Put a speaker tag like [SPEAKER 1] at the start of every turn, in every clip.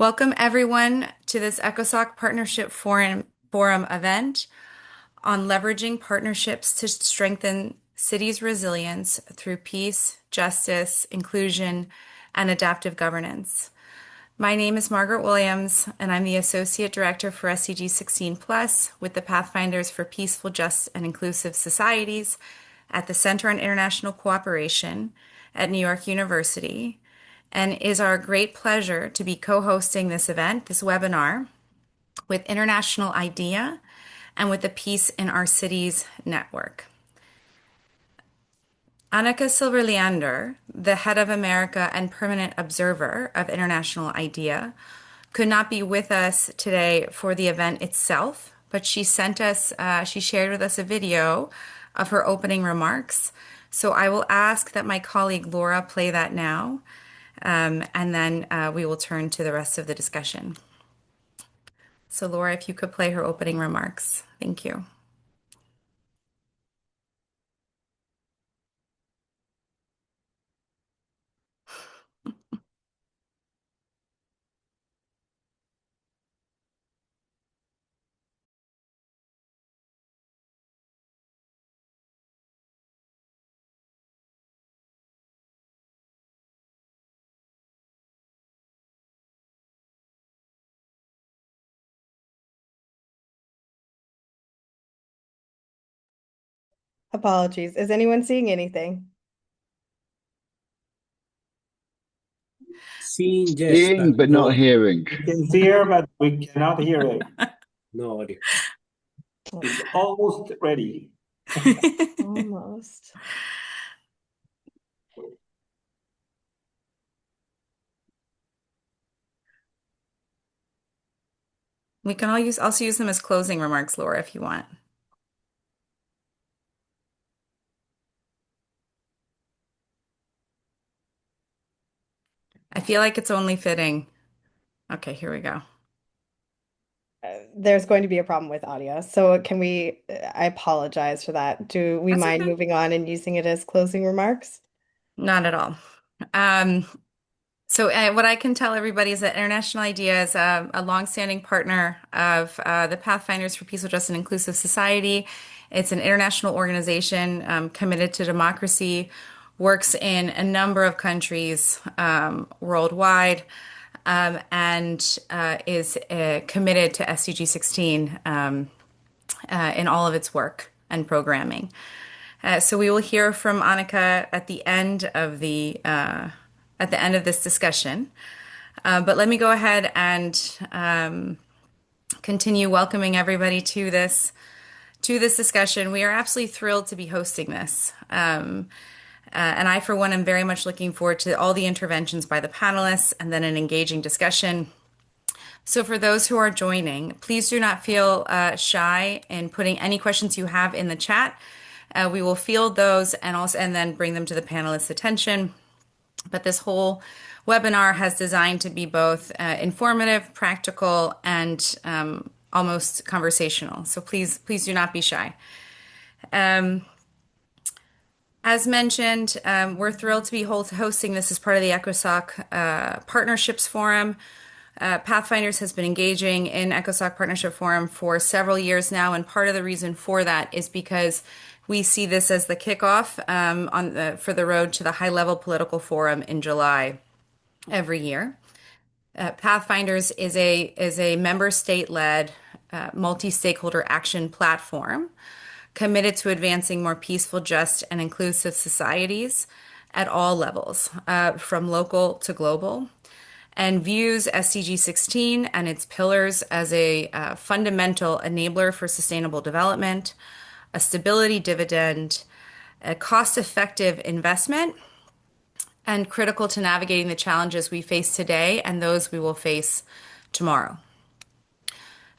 [SPEAKER 1] Welcome everyone to this ECOSOC Partnership Forum event on leveraging partnerships to strengthen cities' resilience through peace, justice, inclusion, and adaptive governance. My name is Margaret Williams, and I'm the Associate Director for SDG 16 Plus with the Pathfinders for Peaceful, Just, and Inclusive Societies at the Center on International Cooperation at New York University. And it is our great pleasure to be co-hosting this event, this webinar, with International IDEA and with the Peace in Our Cities Network. Annika Silva-Leander, the head of America and permanent observer of International IDEA, could not be with us today for the event itself, but she shared with us a video of her opening remarks. So I will ask that my colleague Laura play that now, and then we will turn to the rest of the discussion. So Laura, if you could play her opening remarks. Thank you.
[SPEAKER 2] Apologies. Is anyone seeing anything?
[SPEAKER 3] Seeing, yes,
[SPEAKER 4] Seeing but
[SPEAKER 3] no.
[SPEAKER 4] not hearing.
[SPEAKER 3] We can hear, but we cannot hear it. No audio. It's almost ready.
[SPEAKER 2] Almost.
[SPEAKER 1] We can also use them as closing remarks, Laura, if you want. I feel like it's only fitting. Okay, here we go.
[SPEAKER 2] There's going to be a problem with audio. So I apologize for that. Do we
[SPEAKER 1] That's
[SPEAKER 2] mind
[SPEAKER 1] okay.
[SPEAKER 2] moving on and using it as closing remarks?
[SPEAKER 1] Not at all. So what I can tell everybody is that International IDEA is a longstanding partner of the Pathfinders for Peaceful, Just, and Inclusive Society. It's an international organization committed to democracy, works in a number of countries worldwide, and is committed to SDG 16 in all of its work and programming. So we will hear from Annika at the end of this discussion. But let me go ahead and continue welcoming everybody to this discussion. We are absolutely thrilled to be hosting this. And I, for one, am very much looking forward to all the interventions by the panelists and then an engaging discussion. So for those who are joining, please do not feel shy in putting any questions you have in the chat. We will field those and then bring them to the panelists' attention. But this whole webinar has designed to be both informative, practical, and almost conversational. So please do not be shy. As mentioned, we're thrilled to be hosting this as part of the ECOSOC Partnerships Forum. Pathfinders has been engaging in ECOSOC Partnership Forum for several years now, and part of the reason for that is because we see this as the kickoff for the road to the high-level political forum in July every year. Pathfinders is a member state-led multi-stakeholder action platform committed to advancing more peaceful, just, and inclusive societies at all levels, from local to global, and views SDG 16 and its pillars as a fundamental enabler for sustainable development, a stability dividend, a cost-effective investment, and critical to navigating the challenges we face today and those we will face tomorrow.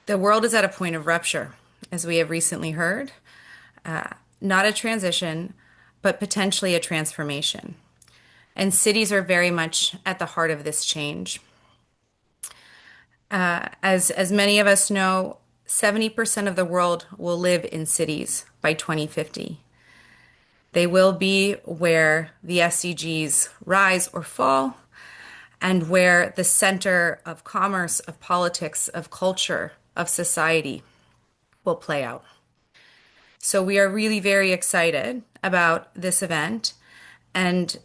[SPEAKER 1] The world is at a point of rupture, as we have recently heard. Not a transition, but potentially a transformation. And cities are very much at the heart of this change. As many of us know, 70% of the world will live in cities by 2050. They will be where the SDGs rise or fall, and where the center of commerce, of politics, of culture, of society will play out. So we are really very excited about this event and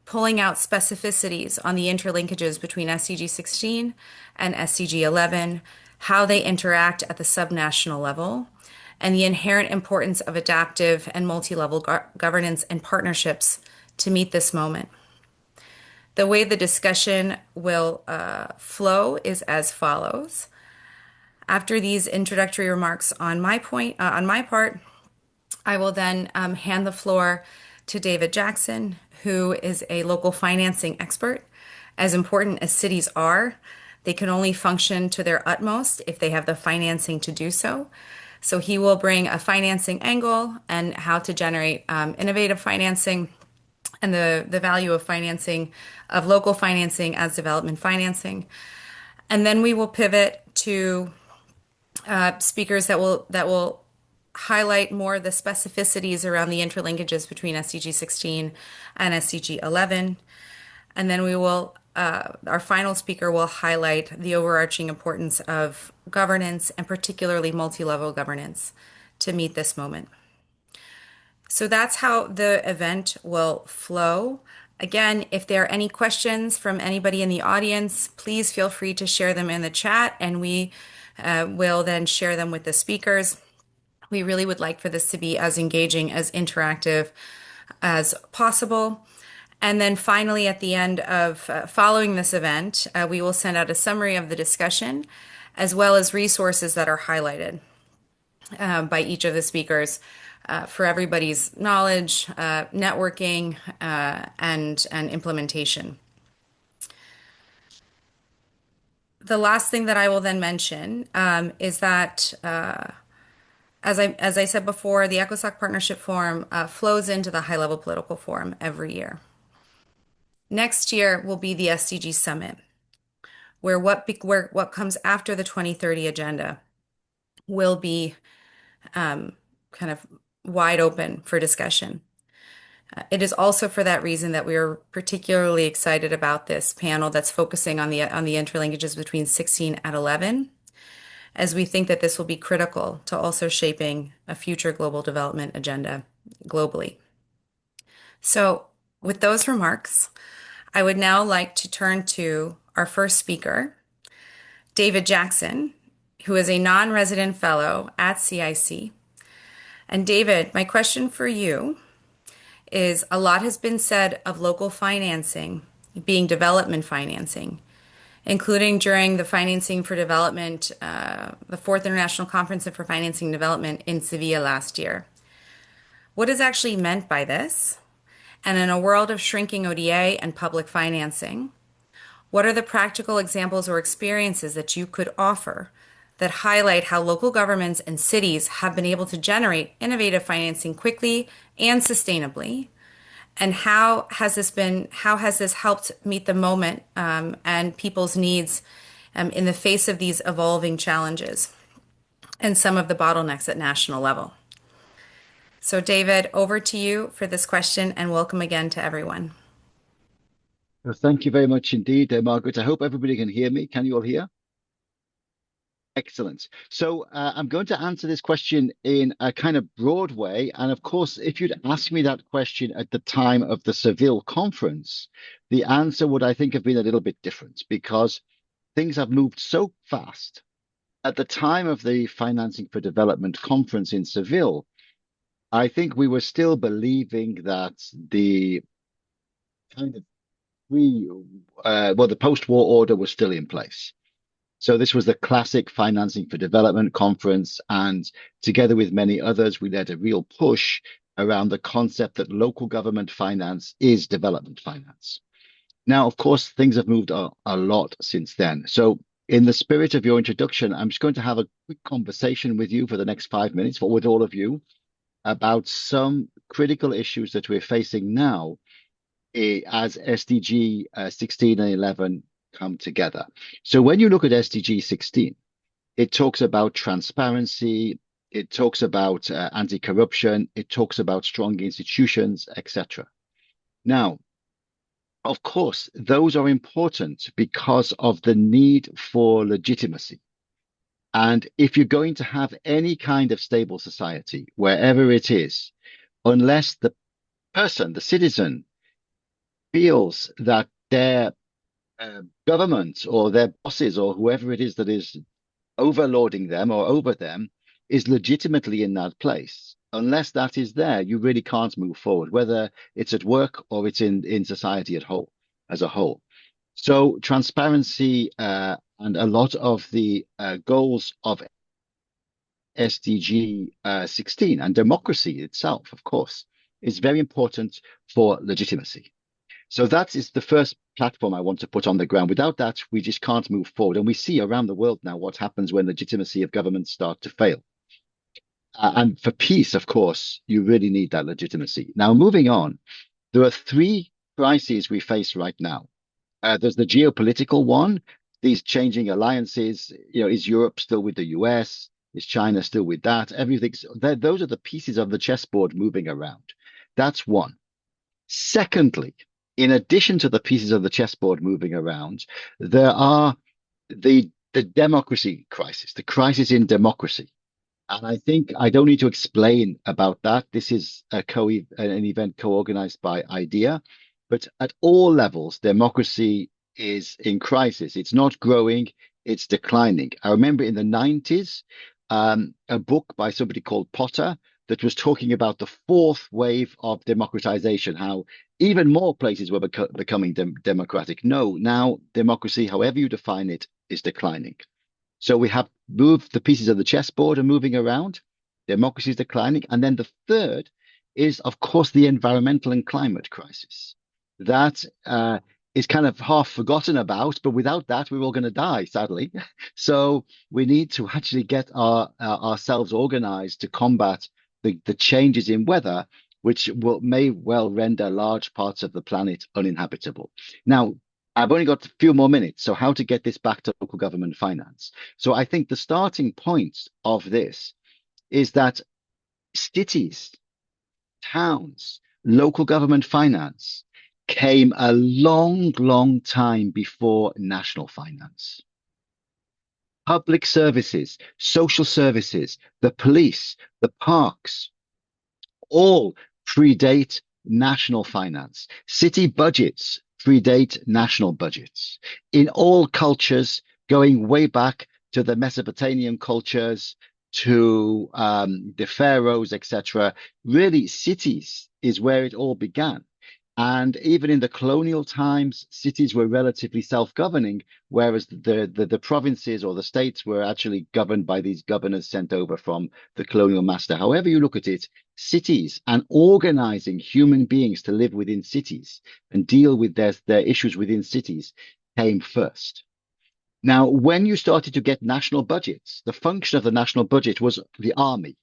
[SPEAKER 1] pulling out specificities on the interlinkages between SDG 16 and SDG 11, how they interact at the subnational level, and the inherent importance of adaptive and multi-level governance and partnerships to meet this moment. The way the discussion will flow is as follows. After these introductory remarks on my part, I will then hand the floor to David Jackson, who is a local financing expert. As important as cities are, they can only function to their utmost if they have the financing to do so. So he will bring a financing angle and how to generate innovative financing and the value of financing, of local financing as development financing. And then we will pivot to speakers that will highlight more of the specificities around the interlinkages between SDG 16 and SDG 11. And then our final speaker will highlight the overarching importance of governance and particularly multi-level governance to meet this moment. So that's how the event will flow. Again, if there are any questions from anybody in the audience, please feel free to share them in the chat, and we will then share them with the speakers. We really would like for this to be as engaging, as interactive as possible. And then finally, at the end of following this event, we will send out a summary of the discussion, as well as resources that are highlighted by each of the speakers for everybody's knowledge, networking, and implementation. The last thing that I will then mention is that, as I said before, the ECOSOC Partnership Forum flows into the High-Level Political Forum every year. Next year will be the SDG Summit, where what comes after the 2030 agenda will be kind of wide open for discussion. It is also for that reason that we are particularly excited about this panel that's focusing on the interlinkages between 16 and 11, as we think that this will be critical to also shaping a future global development agenda globally. So with those remarks, I would now like to turn to our first speaker, David Jackson, who is a non-resident fellow at CIC. And David, my question for you is, a lot has been said of local financing being development financing, including during the Financing for Development, the Fourth International Conference for Financing and Development in Sevilla last year. What is actually meant by this? And in a world of shrinking ODA and public financing, what are the practical examples or experiences that you could offer that highlight how local governments and cities have been able to generate innovative financing quickly and sustainably? And how has this helped meet the moment and people's needs in the face of these evolving challenges and some of the bottlenecks at national level? So David, over to you for this question, and welcome again to everyone.
[SPEAKER 4] Well, thank you very much indeed, Margaret. I hope everybody can hear me. Can you all hear? Excellent. So I'm going to answer this question in a kind of broad way. And of course, if you'd asked me that question at the time of the Seville conference, the answer would, I think, have been a little bit different, because things have moved so fast. At the time of the Financing for Development conference in Seville, I think we were still believing that the kind of the post-war order was still in place. So this was the classic Financing for Development conference, and together with many others, we led a real push around the concept that local government finance is development finance. Now, of course, things have moved a lot since then. So in the spirit of your introduction, I'm just going to have a quick conversation with you for the next 5 minutes, or with all of you, about some critical issues that we're facing now as SDG 16 and 11 come together. So when you look at SDG 16, it talks about transparency, it talks about anti-corruption, it talks about strong institutions, etc. Now, Of course, those are important because of the need for legitimacy. And if you're going to have any kind of stable society, wherever it is, unless the person, the citizen, feels that their government or their bosses or whoever it is that is overlording them or over them is legitimately in that place. Unless that is there, you really can't move forward, whether it's at work or it's in society as a whole. So transparency and a lot of the goals of SDG 16 and democracy itself, of course, is very important for legitimacy. So that is the first platform I want to put on the ground. Without that, we just can't move forward. And we see around the world now what happens when legitimacy of governments start to fail. And for peace, of course, you really need that legitimacy. Now, moving on, there are three crises we face right now. There's the geopolitical one, these changing alliances. Is Europe still with the US? Is China still with that? Those are the pieces of the chessboard moving around. That's one. Secondly, in addition to the pieces of the chessboard moving around, there are the democracy crisis, the crisis in democracy. And I think I don't need to explain about that. This is an event co-organized by IDEA, but at all levels, democracy is in crisis. It's not growing, it's declining. I remember in the 90s, a book by somebody called Potter that was talking about the fourth wave of democratization, how even more places were becoming democratic. No, now democracy, however you define it, is declining. So we have moved the pieces of the chessboard are moving around. Democracy is declining. And then the third is, of course, the environmental and climate crisis. That is kind of half forgotten about, but without that, we're all going to die, sadly. So we need to actually get ourselves organized to combat the changes in weather, which may well render large parts of the planet uninhabitable. Now, I've only got a few more minutes. So how to get this back to local government finance? So I think the starting point of this is that cities, towns, local government finance came a long, long time before national finance. Public services, social services, the police, the parks, all predate national finance. City budgets predate national budgets. In all cultures, going way back to the Mesopotamian cultures, to the pharaohs, etc., really cities is where it all began. And even in the colonial times, cities were relatively self-governing, whereas the provinces or the states were actually governed by these governors sent over from the colonial master. However you look at it, cities and organizing human beings to live within cities and deal with their issues within cities came first. Now, when you started to get national budgets, the function of the national budget was the army,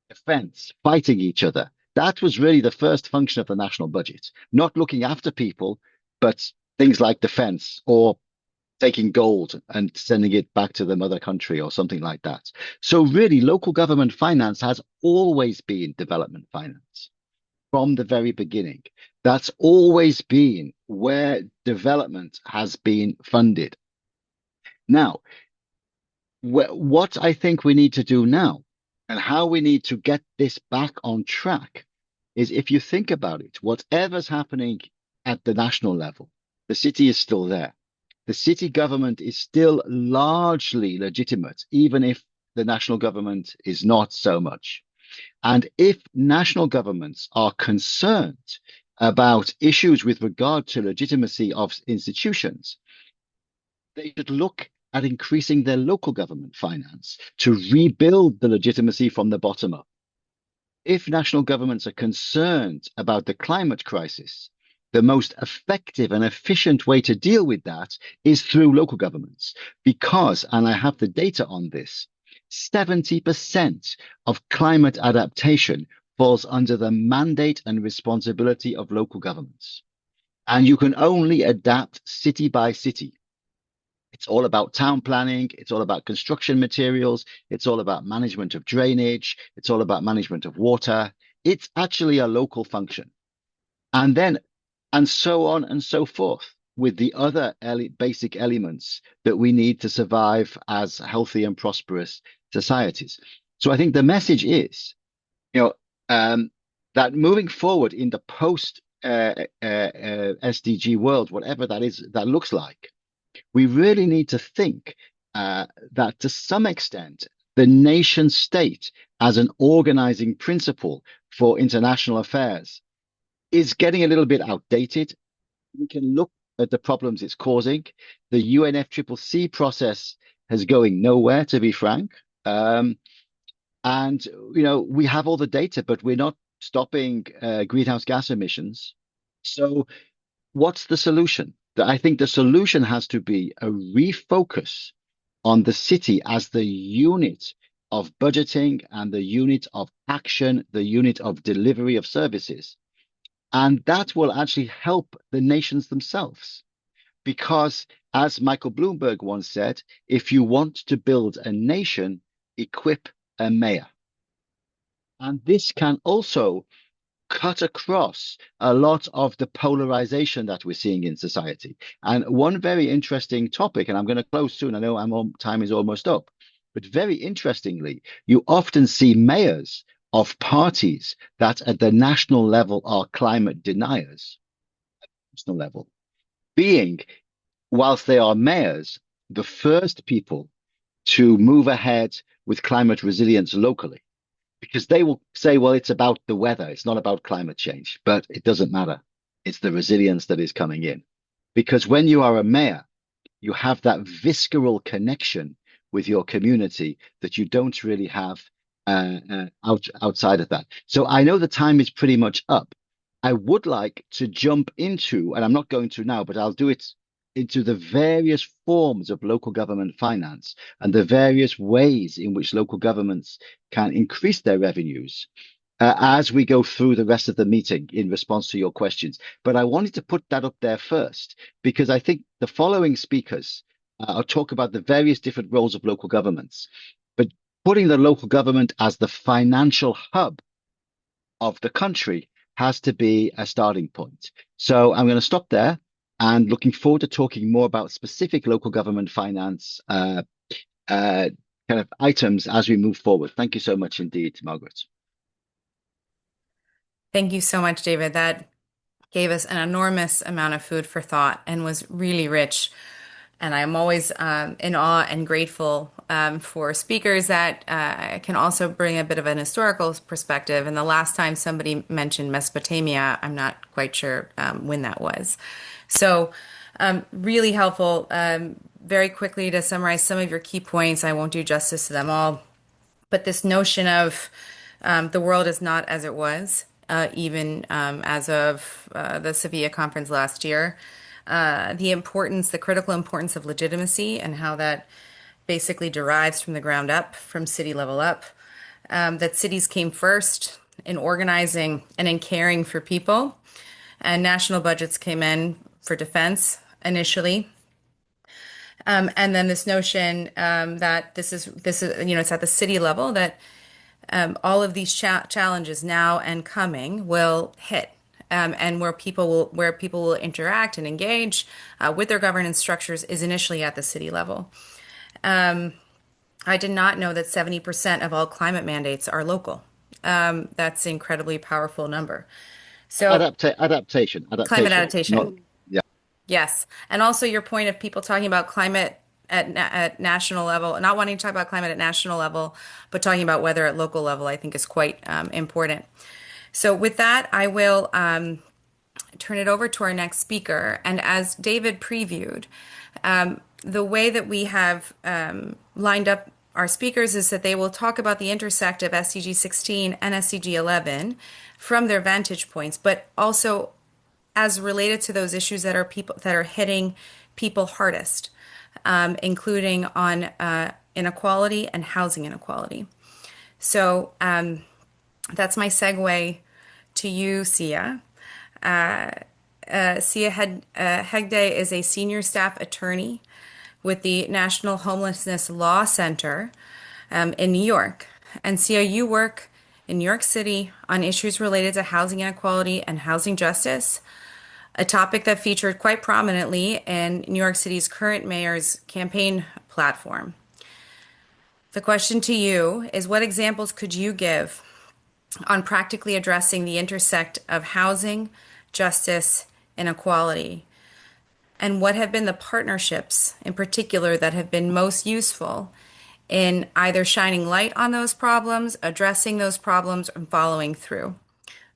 [SPEAKER 4] defense, fighting each other. That was really the first function of the national budget, not looking after people, but things like defense or taking gold and sending it back to the mother country or something like that. So really, local government finance has always been development finance from the very beginning. That's always been where development has been funded. Now, what I think we need to do now and how we need to get this back on track is, if you think about it, whatever's happening at the national level, the city is still there. The city government is still largely legitimate, even if the national government is not so much. And if national governments are concerned about issues with regard to legitimacy of institutions, they should look at increasing their local government finance to rebuild the legitimacy from the bottom up. If national governments are concerned about the climate crisis, the most effective and efficient way to deal with that is through local governments, because, and I have the data on this, 70% of climate adaptation falls under the mandate and responsibility of local governments. And you can only adapt city by city. It's all about town planning. It's all about construction materials. It's all about management of drainage. It's all about management of water. It's actually a local function. And then and so on and so forth with the other basic elements that we need to survive as healthy and prosperous societies. So I think the message is, you know, that moving forward in the post SDG world, whatever that is, that looks like, we really need to think that to some extent, the nation state as an organizing principle for international affairs is getting a little bit outdated. We can look at the problems it's causing. The UNFCCC process is going nowhere, to be frank. And we have all the data, but we're not stopping greenhouse gas emissions. So what's the solution? I think the solution has to be a refocus on the city as the unit of budgeting and the unit of action, the unit of delivery of services. And that will actually help the nations themselves. Because, as Michael Bloomberg once said, if you want to build a nation, equip a mayor. And this can also cut across a lot of the polarization that we're seeing in society. And one very interesting topic, and I'm going to close soon, I know time is almost up, but very interestingly, you often see mayors of parties that at the national level are climate deniers, national level, being, whilst they are mayors, the first people to move ahead with climate resilience locally. Because they will say, well, it's about the weather. It's not about climate change, but it doesn't matter. It's the resilience that is coming in. Because when you are a mayor, you have that visceral connection with your community that you don't really have outside of that. So I know the time is pretty much up. I would like to jump into, and I'm not going to now, but I'll do it into the various forms of local government finance and the various ways in which local governments can increase their revenues as we go through the rest of the meeting in response to your questions. But I wanted to put that up there first, because I think the following speakers will talk about the various different roles of local governments, but putting the local government as the financial hub of the country has to be a starting point. So I'm going to stop there. And looking forward to talking more about specific local government finance kind of items as we move forward. Thank you so much indeed, Margaret.
[SPEAKER 1] Thank you so much, David. That gave us an enormous amount of food for thought and was really rich. And I'm always in awe and grateful for speakers that can also bring a bit of an historical perspective. And the last time somebody mentioned Mesopotamia, I'm not quite sure when that was. So really helpful. Very quickly to summarize some of your key points, I won't do justice to them all, but this notion of the world is not as it was, even as of the Sevilla conference last year. The critical importance of legitimacy and how that basically derives from the ground up, from city level up, that cities came first in organizing and in caring for people, and national budgets came in for defense initially. And then this notion that this is it's at the city level that all of these challenges now and coming will hit, and where people will interact and engage with their governance structures is initially at the city level. I did not know that 70% of all climate mandates are local. That's an incredibly powerful number. So
[SPEAKER 4] adaptation,
[SPEAKER 1] climate adaptation.
[SPEAKER 4] Yeah.
[SPEAKER 1] Yes. And also your point of people talking about climate at national level, not wanting to talk about climate at national level, but talking about weather at local level, I think is quite important. So with that, I will turn it over to our next speaker. And as David previewed, the way that we have lined up our speakers is that they will talk about the intersect of SDG 16 and SDG 11 from their vantage points, but also as related to those issues that are hitting people hardest, including on inequality and housing inequality. So that's my segue to you, Sia. Sia Hegde is a senior staff attorney with the National Homelessness Law Center in New York. And Sia, you work in New York City on issues related to housing inequality and housing justice. a topic that featured quite prominently in New York City's current mayor's campaign platform. The question to you is, what examples could you give on practically addressing the intersect of housing, justice, and equality? And what have been the partnerships in particular that have been most useful in either shining light on those problems, addressing those problems, and following through?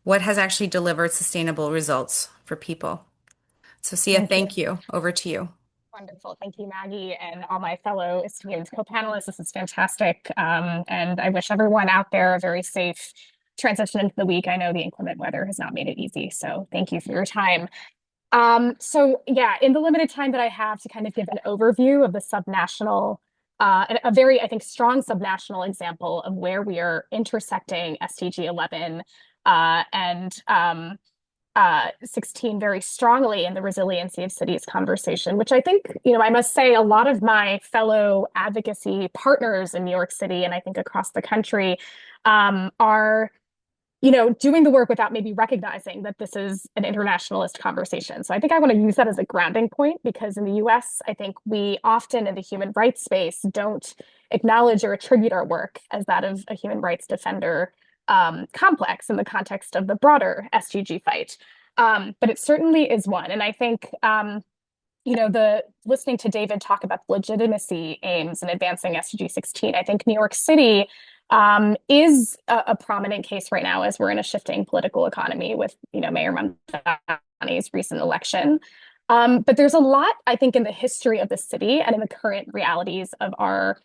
[SPEAKER 1] What has actually delivered sustainable results for people? So, Sia, thank you. Over to you.
[SPEAKER 5] Wonderful. Thank you, Maggie, and all my fellow esteemed co-panelists. This is fantastic. And I wish everyone out there a very safe transition into the week. I know the inclement weather has not made it easy, so thank you for your time. So yeah, in the limited time that I have to kind of give an overview of the subnational, a very, I think, strong subnational example of where we are intersecting SDG 11 and 16 very strongly in the resiliency of cities conversation, which I think, I must say a lot of my fellow advocacy partners in New York City and I think across the country are doing the work without maybe recognizing that this is an internationalist conversation. So I think I want to use that as a grounding point, because in the US, I think we often in the human rights space don't acknowledge or attribute our work as that of a human rights defender complex in the context of the broader SDG fight. But it certainly is one. And I think, listening to David talk about legitimacy aims and advancing SDG 16, I think New York City is a prominent case right now as we're in a shifting political economy with, Mayor Mamdani's recent election. But there's a lot, I think, in the history of the city and in the current realities of our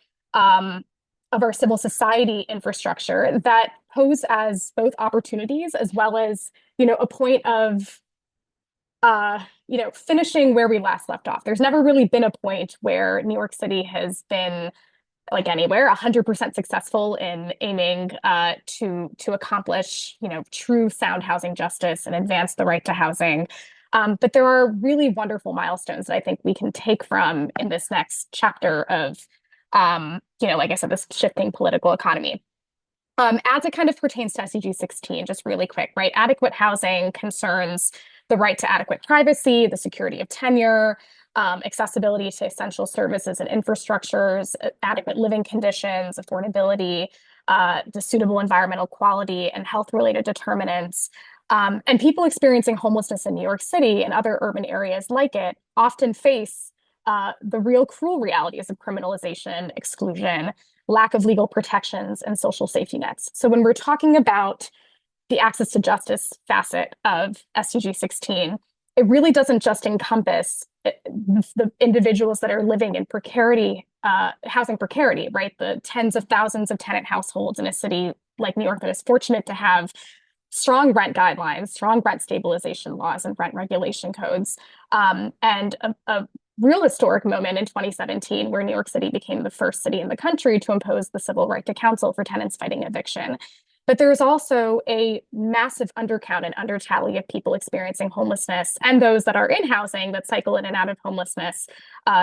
[SPEAKER 5] civil society infrastructure that pose as both opportunities as well as, a point of, finishing where we last left off. There's never really been a point where New York City has been, like anywhere, 100% successful in aiming to accomplish, true sound housing justice and advance the right to housing. But there are really wonderful milestones that I think we can take from in this next chapter of, like I said, this shifting political economy. As it kind of pertains to SDG 16, just really quick, right? Adequate housing concerns the right to adequate privacy, the security of tenure, accessibility to essential services and infrastructures, adequate living conditions, affordability, the suitable environmental quality, and health-related determinants. And people experiencing homelessness in New York City and other urban areas like it often face the real cruel realities of criminalization, exclusion, lack of legal protections, and social safety nets. So when we're talking about the access to justice facet of SDG 16, it really doesn't just encompass the individuals that are living in precarity, housing precarity, right? The tens of thousands of tenant households in a city like New York that is fortunate to have strong rent guidelines, strong rent stabilization laws, and rent regulation codes, and a real historic moment in 2017 where New York City became the first city in the country to impose the civil right to counsel for tenants fighting eviction. But there's also a massive undercount and undertally of people experiencing homelessness and those that are in housing that cycle in and out of homelessness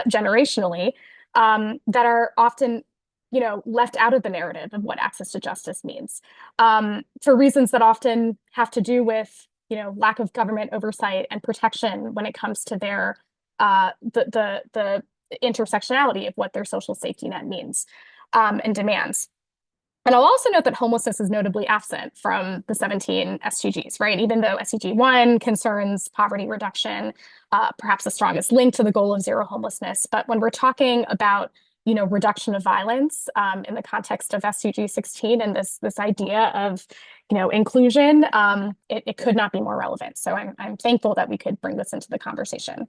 [SPEAKER 5] generationally that are often, left out of the narrative of what access to justice means for reasons that often have to do with, lack of government oversight and protection when it comes to their the intersectionality of what their social safety net means and demands. And I'll also note that homelessness is notably absent from the 17 SDGs, right? Even though SDG 1 concerns poverty reduction, perhaps the strongest link to the goal of zero homelessness. But when we're talking about, reduction of violence in the context of SDG 16 and this idea of, inclusion, it could not be more relevant. So I'm thankful that we could bring this into the conversation.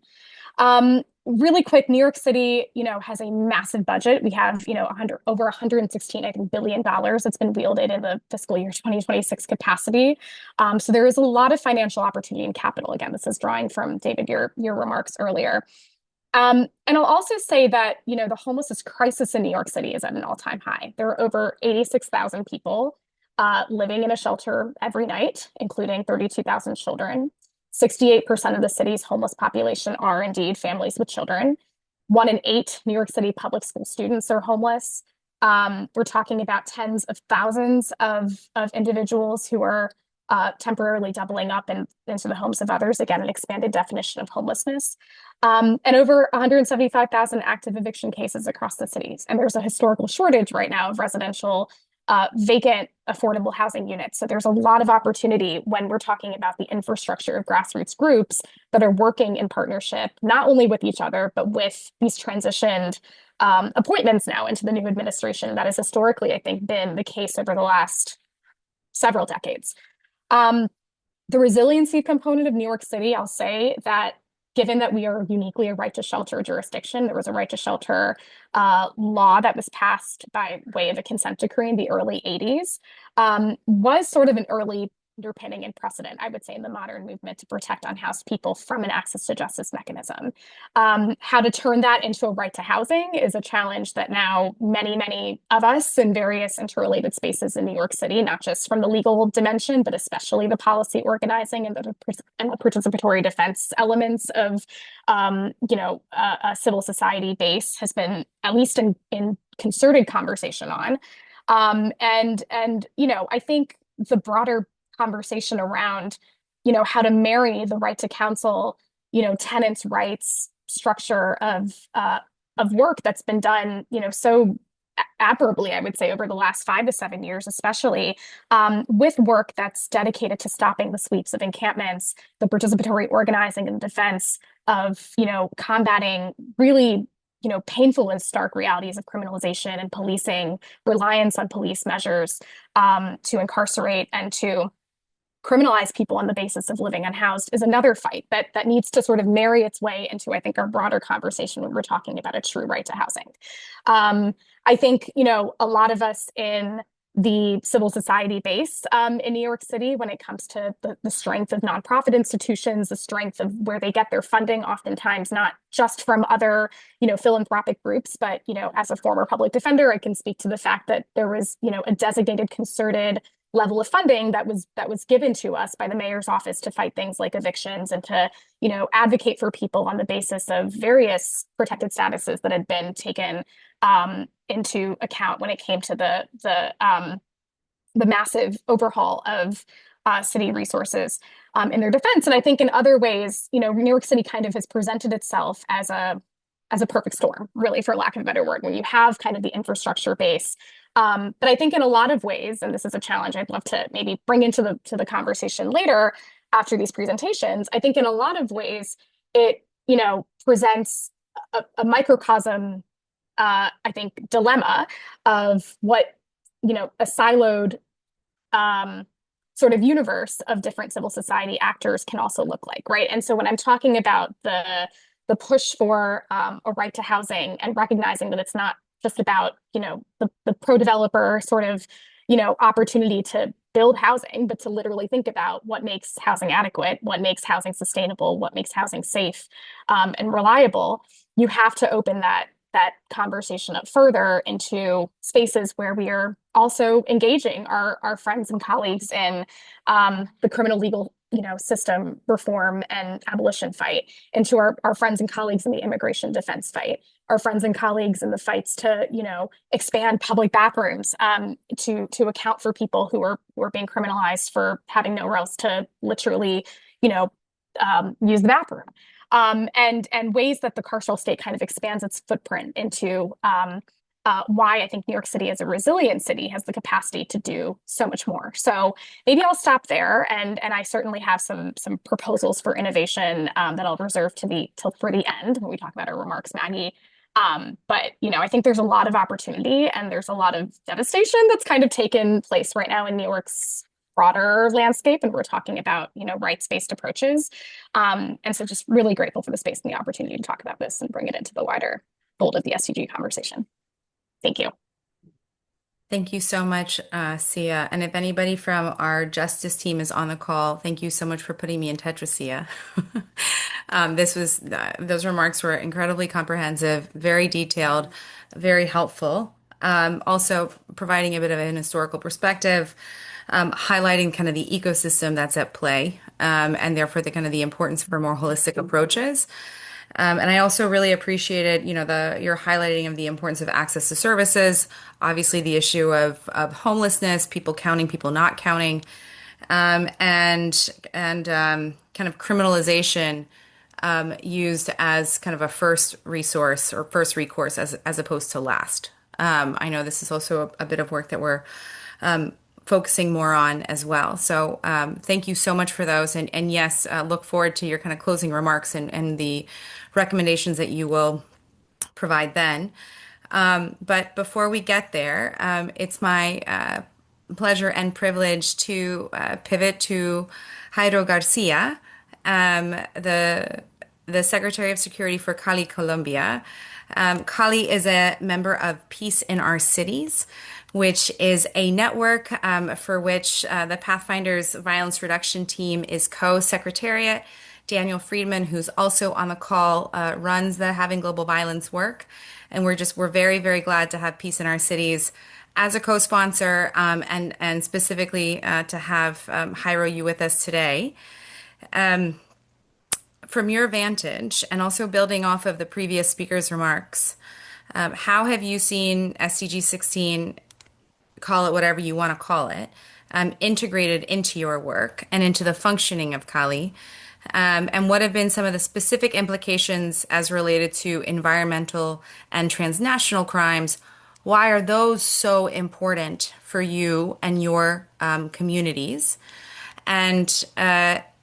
[SPEAKER 5] Really quick, New York City, has a massive budget. We have, over 116, I think, $billion that's been wielded in the fiscal year 2026 capacity. So there is a lot of financial opportunity and capital. Again, this is drawing from David, your remarks earlier. And I'll also say that, the homelessness crisis in New York City is at an all-time high. There are over 86,000 people living in a shelter every night, including 32,000 children. 68% of the city's homeless population are indeed families with children. 1 in 8 New York City public school students are homeless. We're talking about tens of thousands of individuals who are temporarily doubling up into the homes of others, again, an expanded definition of homelessness, and over 175,000 active eviction cases across the cities. And there's a historical shortage right now of residential vacant affordable housing units. So there's a lot of opportunity when we're talking about the infrastructure of grassroots groups that are working in partnership, not only with each other, but with these transitioned appointments now into the new administration. That has historically, I think, been the case over the last several decades. The resiliency component of New York City, I'll say that given that we are uniquely a right to shelter jurisdiction, there was a right to shelter law that was passed by way of a consent decree in the early 80s, was sort of an early underpinning and precedent, I would say, in the modern movement to protect unhoused people from an access to justice mechanism. How to turn that into a right to housing is a challenge that now many of us in various interrelated spaces in New York City, not just from the legal dimension, but especially the policy organizing and the participatory defense elements of, a civil society base has been at least in concerted conversation on. I think the broader conversation around, how to marry the right to counsel, tenants' rights structure of work that's been done, so admirably, I would say, over the last 5 to 7 years, especially with work that's dedicated to stopping the sweeps of encampments, the participatory organizing and defense of, combating really painful and stark realities of criminalization and policing, reliance on police measures to incarcerate and to criminalize people on the basis of living unhoused is another fight that needs to sort of marry its way into, I think, our broader conversation when we're talking about a true right to housing. I think, a lot of us in the civil society base in New York City, when it comes to the strength of nonprofit institutions, the strength of where they get their funding, oftentimes not just from other, philanthropic groups, but, as a former public defender, I can speak to the fact that there was, a designated concerted level of funding that was given to us by the mayor's office to fight things like evictions and to advocate for people on the basis of various protected statuses that had been taken into account when it came to the massive overhaul of city resources in their defense. And I think in other ways, New York City kind of has presented itself as a perfect storm, really, for lack of a better word, when you have kind of the infrastructure base. But I think in a lot of ways, and this is a challenge I'd love to maybe bring into the conversation later after these presentations, I think in a lot of ways it, presents a microcosm, I think, dilemma of what, a siloed sort of universe of different civil society actors can also look like, right? And so when I'm talking about the push for a right to housing and recognizing that it's not just about, the pro-developer sort of, opportunity to build housing, but to literally think about what makes housing adequate, what makes housing sustainable, what makes housing safe and reliable. You have to open that conversation up further into spaces where we are also engaging our friends and colleagues in the criminal legal system reform and abolition fight, into our friends and colleagues in the immigration defense fight, our friends and colleagues in the fights to expand public bathrooms to account for people who are being criminalized for having nowhere else to literally use the bathroom, and ways that the carceral state kind of expands its footprint into why I think New York City as a resilient city has the capacity to do so much more. So maybe I'll stop there, and I certainly have some proposals for innovation that I'll reserve for the end when we talk about our remarks, Maggie. But I think there's a lot of opportunity and there's a lot of devastation that's kind of taken place right now in New York's broader landscape, and we're talking about rights-based approaches. And so just really grateful for the space and the opportunity to talk about this and bring it into the wider fold of the SDG conversation. Thank you.
[SPEAKER 1] Thank you so much, Sia. And if anybody from our justice team is on the call, thank you so much for putting me in touch with Sia. Those remarks were incredibly comprehensive, very detailed, very helpful. Also providing a bit of an historical perspective, highlighting kind of the ecosystem that's at play, and therefore the importance for more holistic approaches. And I also really appreciated, your highlighting of the importance of access to services, obviously the issue of homelessness, people counting, people not counting, kind of criminalization used as kind of a first resource or first recourse as opposed to last. I know this is also a bit of work that we're focusing more on as well. So thank you so much for those. And yes, look forward to your kind of closing remarks and the recommendations that you will provide then. But before we get there, it's my pleasure and privilege to pivot to Jairo Garcia, the Secretary of Security for Cali, Colombia. Cali is a member of Peace in Our Cities, which is a network for which the Pathfinders Violence Reduction Team is co-secretariat. Daniel Friedman, who's also on the call, runs the Having Global Violence work. And we're very, very glad to have Peace in Our Cities as a co-sponsor and specifically to have Jairo, you with us today. From your vantage and also building off of the previous speaker's remarks, how have you seen SDG 16, call it whatever you want to call it, integrated into your work and into the functioning of Cali? And what have been some of the specific implications as related to environmental and transnational crimes? Why are those so important for you and your communities? And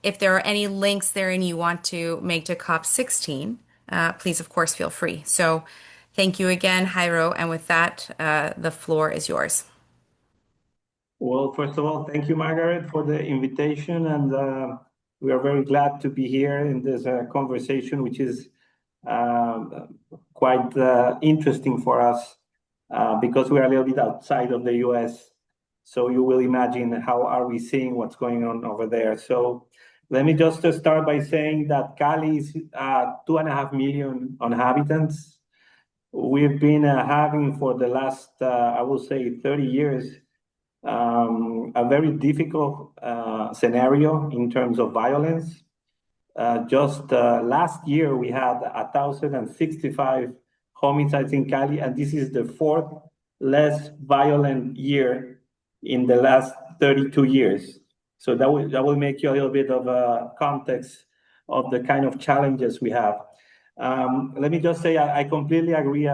[SPEAKER 1] if there are any links therein you want to make to COP16, please, of course, feel free. So thank you again, Jairo. And with that, the floor is yours.
[SPEAKER 3] Well, first of all, thank you, Margaret, for the invitation. And we are very glad to be here in this conversation, which is quite interesting for us because we are a little bit outside of the US. So you will imagine how are we seeing what's going on over there. So let me just start by saying that Cali is 2.5 million inhabitants. We've been having for the last, I will say, 30 years, a very difficult scenario in terms of violence. Just last year, we had 1,065 homicides in Cali, and this is the fourth less violent year in the last 32 years. So that will make you a little bit of a context of the kind of challenges we have. Let me just say I completely agree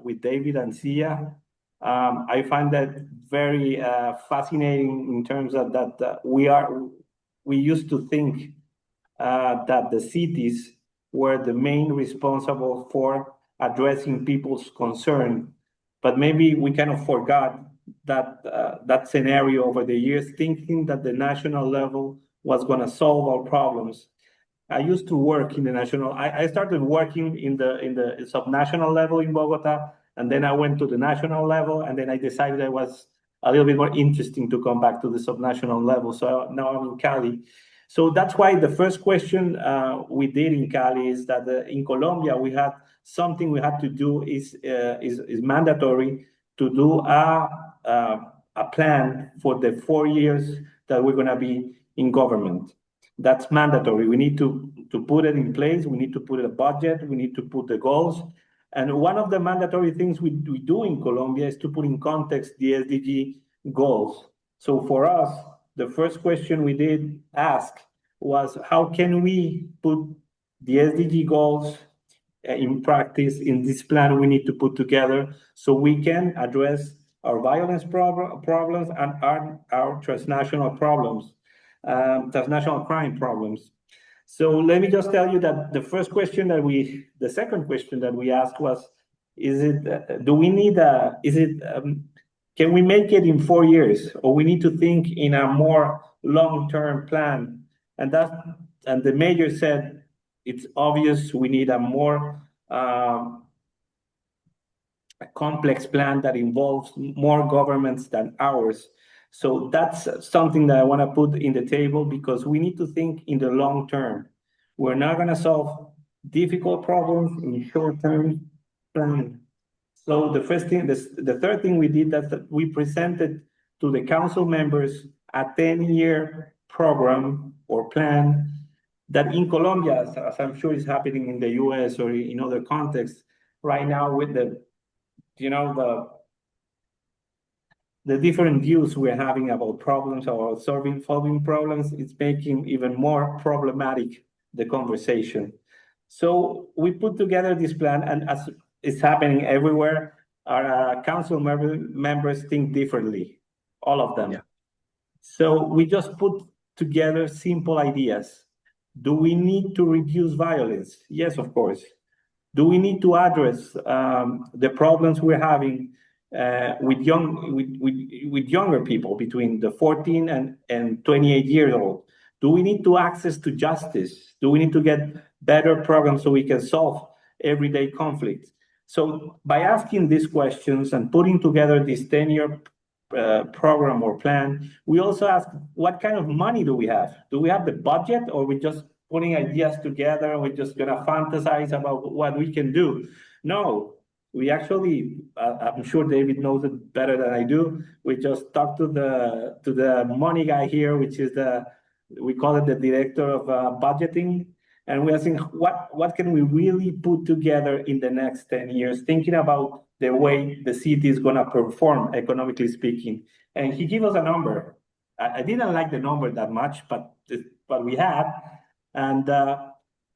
[SPEAKER 3] with David and Sia. I find that very fascinating in terms of that we used to think that the cities were the main responsible for addressing people's concern, but maybe we kind of forgot that scenario over the years, thinking that the national level was going to solve our problems. I used to work in the national. I started working in the subnational level in Bogota, and then I went to the national level, and then I decided it was a little bit more interesting to come back to the subnational level. So now I'm in Cali. So that's why the first question we did in Cali is that in Colombia we had something we had to do is mandatory to do a plan for the 4 years that we're going to be in government. That's mandatory. We need to put it in place. We need to put a budget. We need to put the goals. And one of the mandatory things we do in Colombia is to put in context the SDG goals. So for us, the first question we did ask was, how can we put the SDG goals in practice in this plan we need to put together so we can address our violence problems and our transnational problems, transnational crime problems. So let me just tell you that the second question that we asked was, can we make it in 4 years, or we need to think in a more long-term plan? And the mayor said, it's obvious we need a more a complex plan that involves more governments than ours. So that's something that I want to put in the table because we need to think in the long term. We're not going to solve difficult problems in short-term planning. So the third thing we did that we presented to the council members a 10-year program or plan that in Colombia, as I'm sure is happening in the US or in other contexts right now with the the different views we're having about problems or solving problems, it's making even more problematic the conversation. So we put together this plan, and as it's happening everywhere, our council members think differently, all of them. Yeah. So we just put together simple ideas. Do we need to reduce violence? Yes, of course. Do we need to address the problems we're having with younger people between the 14 and 28 years old? Do we need to access to justice? Do we need to get better programs so we can solve everyday conflicts? So by asking these questions and putting together this 10-year program or plan, we also ask, what kind of money do we have? Do we have the budget, or we just putting ideas together and we're just gonna fantasize about what we can do? No, we actually, I'm sure David knows it better than I do. We just talked to the money guy here, which is we call it the director of budgeting. And we're asking, what can we really put together in the next 10 years, thinking about the way the city is gonna perform, economically speaking. And he gave us a number. I didn't like the number that much, but we had. And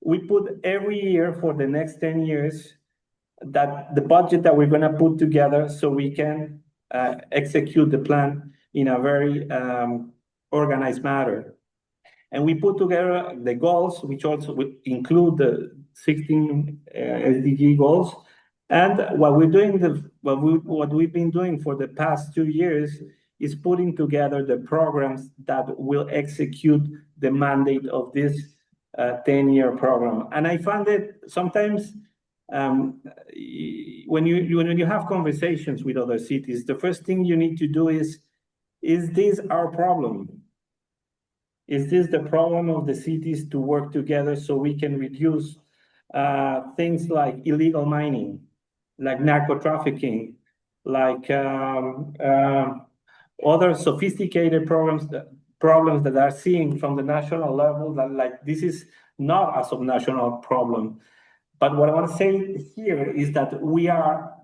[SPEAKER 3] we put every year for the next 10 years that the budget that we're gonna put together so we can execute the plan in a very organized manner. And we put together the goals, which also would include the 16 SDG goals. And what we're doing, what we've been doing for the past 2 years is putting together the programs that will execute the mandate of this 10-year program. And I found it sometimes when you have conversations with other cities, the first thing you need to do is this our problem? Is this the problem of the cities to work together so we can reduce things like illegal mining, like narco trafficking, like other sophisticated problems that are seen from the national level, that like this is not a subnational problem. But what I want to say here is that we are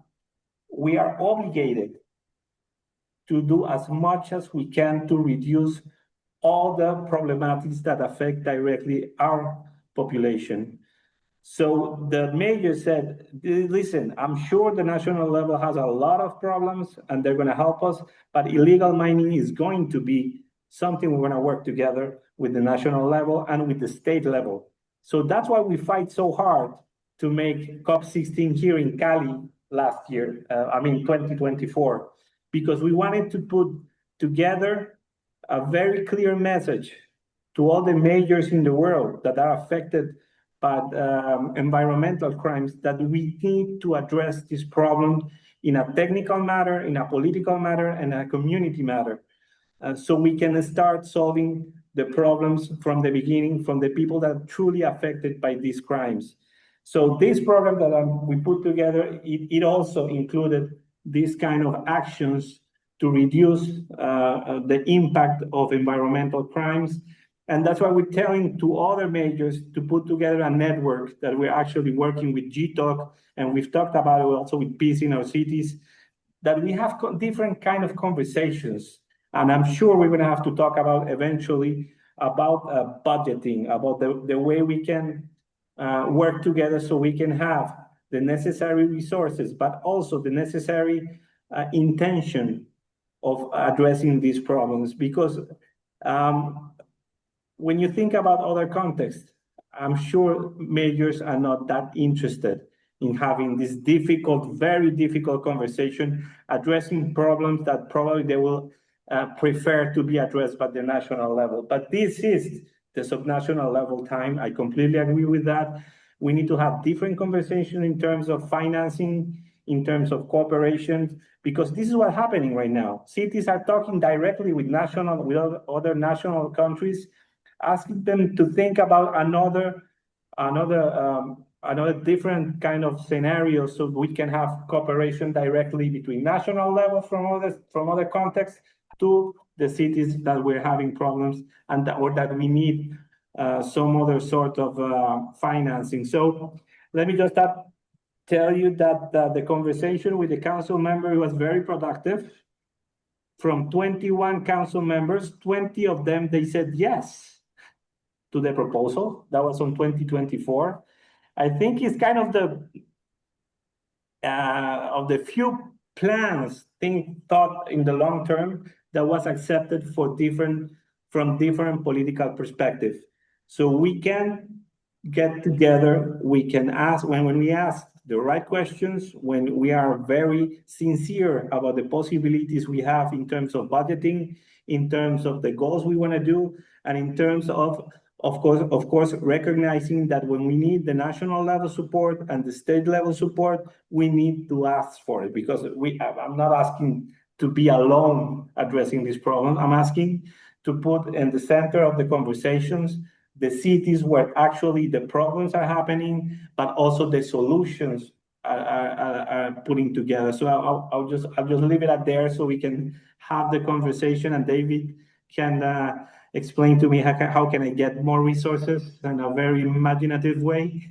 [SPEAKER 3] obligated to do as much as we can to reduce all the problematics that affect directly our population. So the mayor said, listen, I'm sure the national level has a lot of problems and they're going to help us, but illegal mining is going to be something we're going to work together with the national level and with the state level. So that's why we fight so hard to make COP16 here in Cali last year, 2024, because we wanted to put together a very clear message to all the mayors in the world that are affected by environmental crimes, that we need to address this problem in a technical matter, in a political matter, and a community matter. So we can start solving the problems from the beginning, from the people that are truly affected by these crimes. So this program that we put together, it also included these kind of actions to reduce the impact of environmental crimes. And that's why we're telling to other majors to put together a network that we're actually working with GTalk, and we've talked about it also with Peace in Our Cities, that we have different kind of conversations. And I'm sure we're gonna have to talk about eventually about budgeting, about the way we can work together so we can have the necessary resources, but also the necessary intention of addressing these problems. Because when you think about other contexts, I'm sure mayors are not that interested in having this difficult, very difficult conversation, addressing problems that probably they will prefer to be addressed by the national level. But this is the subnational level time. I completely agree with that. We need to have different conversations in terms of financing, in terms of cooperation, because this is what's happening right now. Cities are talking directly with other national countries, asking them to think about another different kind of scenario, so we can have cooperation directly between national level from other contexts to the cities that we're having problems or that we need some other sort of financing. So let me just tell you that the conversation with the council member was very productive. from 21 council members, 20 of them, they said yes to the proposal. That was on 2024. I think it's kind of the few plans thought in the long term that was accepted from different political perspectives. So we can get together, we can ask, when we ask the right questions, when we are very sincere about the possibilities we have in terms of budgeting, in terms of the goals we want to do, and in terms of course, recognizing that when we need the national level support and the state level support, we need to ask for it, because I'm not asking to be alone addressing this problem. I'm asking to put in the center of the conversations the cities where actually the problems are happening, but also the solutions are putting together. So I'll just leave it at there so we can have the conversation, and David can explain to me how can I get more resources in a very imaginative way.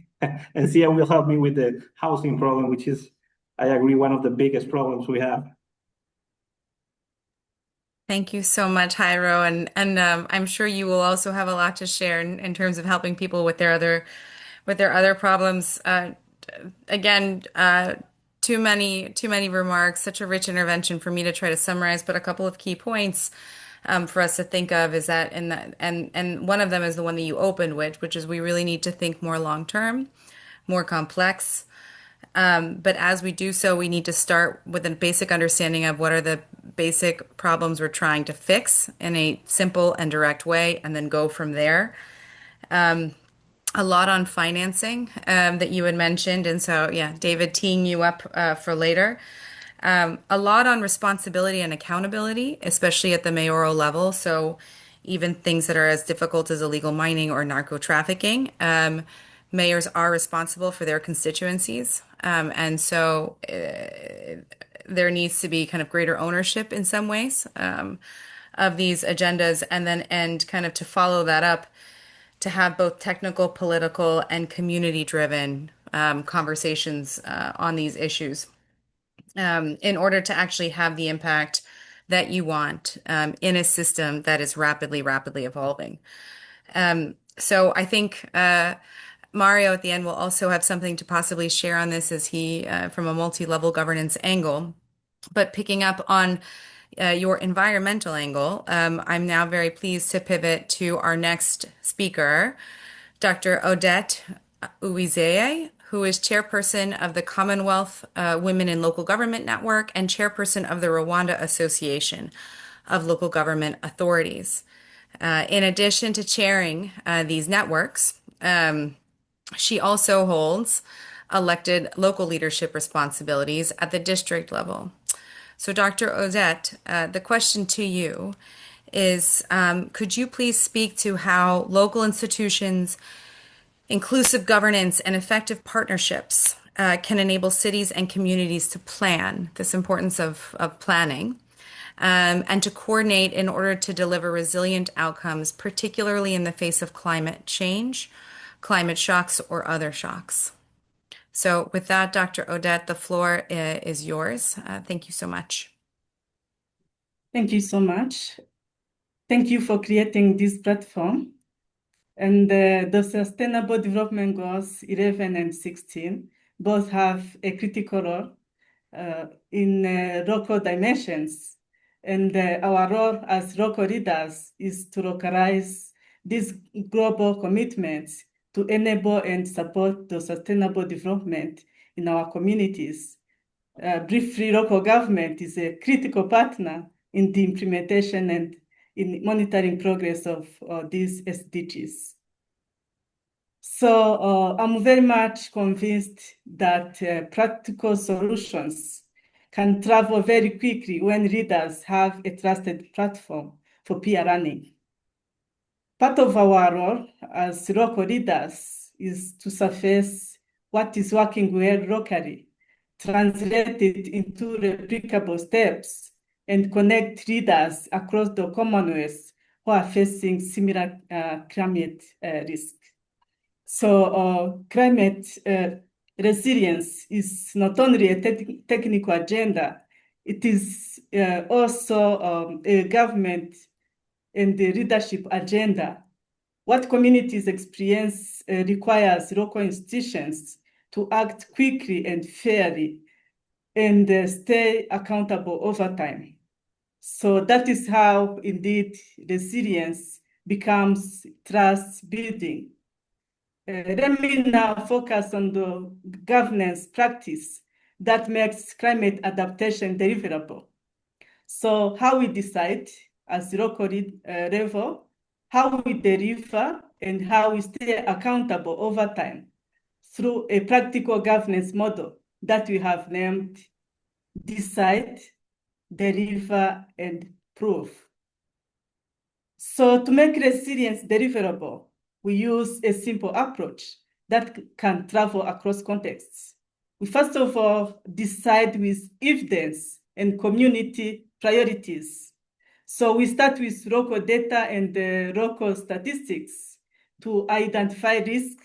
[SPEAKER 3] And Sia will help me with the housing problem, which is, I agree, one of the biggest problems we have.
[SPEAKER 1] Thank you so much, Jairo, and I'm sure you will also have a lot to share in terms of helping people with their other problems. Again, too many remarks, such a rich intervention for me to try to summarize, but a couple of key points for us to think of is that, and one of them is the one that you opened with, which is we really need to think more long term, more complex. But as we do so, we need to start with a basic understanding of what are the basic problems we're trying to fix in a simple and direct way, and then go from there. A lot on financing that you had mentioned. And so, yeah, David, teeing you up for later. A lot on responsibility and accountability, especially at the mayoral level. So even things that are as difficult as illegal mining or narco trafficking, mayors are responsible for their constituencies. And so there needs to be kind of greater ownership in some ways of these agendas. And kind of to follow that up, to have both technical, political, and community-driven conversations on these issues in order to actually have the impact that you want in a system that is rapidly evolving. So I think Mario at the end will also have something to possibly share on this, as he from a multi-level governance angle. But picking up on your environmental angle, I'm now very pleased to pivot to our next speaker, Dr. Odette Uwizeye, who is chairperson of the Commonwealth Women in Local Government Network and chairperson of the Rwanda Association of Local Government Authorities. In addition to chairing these networks, she also holds elected local leadership responsibilities at the district level. So, Dr. Odette, the question to you is, could you please speak to how local institutions, inclusive governance, and effective partnerships can enable cities and communities to plan, this importance of planning, and to coordinate in order to deliver resilient outcomes, particularly in the face of climate change, climate shocks, or other shocks? So with that, Dr. Odette, the floor is yours. Thank you so much.
[SPEAKER 6] Thank you so much. Thank you for creating this platform. And the Sustainable Development Goals 11 and 16 both have a critical role in local dimensions. And our role as local leaders is to localize these global commitments to enable and support the sustainable development in our communities. Briefly, local government is a critical partner in the implementation and in monitoring progress of these SDGs. So I'm very much convinced that practical solutions can travel very quickly when leaders have a trusted platform for peer learning. Part of our role as local leaders is to surface what is working well locally, translate it into replicable steps, and connect leaders across the Commonwealth who are facing similar climate risk. So climate resilience is not only a technical agenda, It is also a government and the leadership agenda. What communities experience requires local institutions to act quickly and fairly and stay accountable over time. So that is how, indeed, resilience becomes trust building. Let me now focus on the governance practice that makes climate adaptation deliverable. So how we decide as local level, how we deliver, and how we stay accountable over time through a practical governance model that we have named Decide, Deliver, and Prove. So to make resilience deliverable, we use a simple approach that can travel across contexts. We first of all decide with evidence and community priorities. So we start with local data and local statistics to identify risk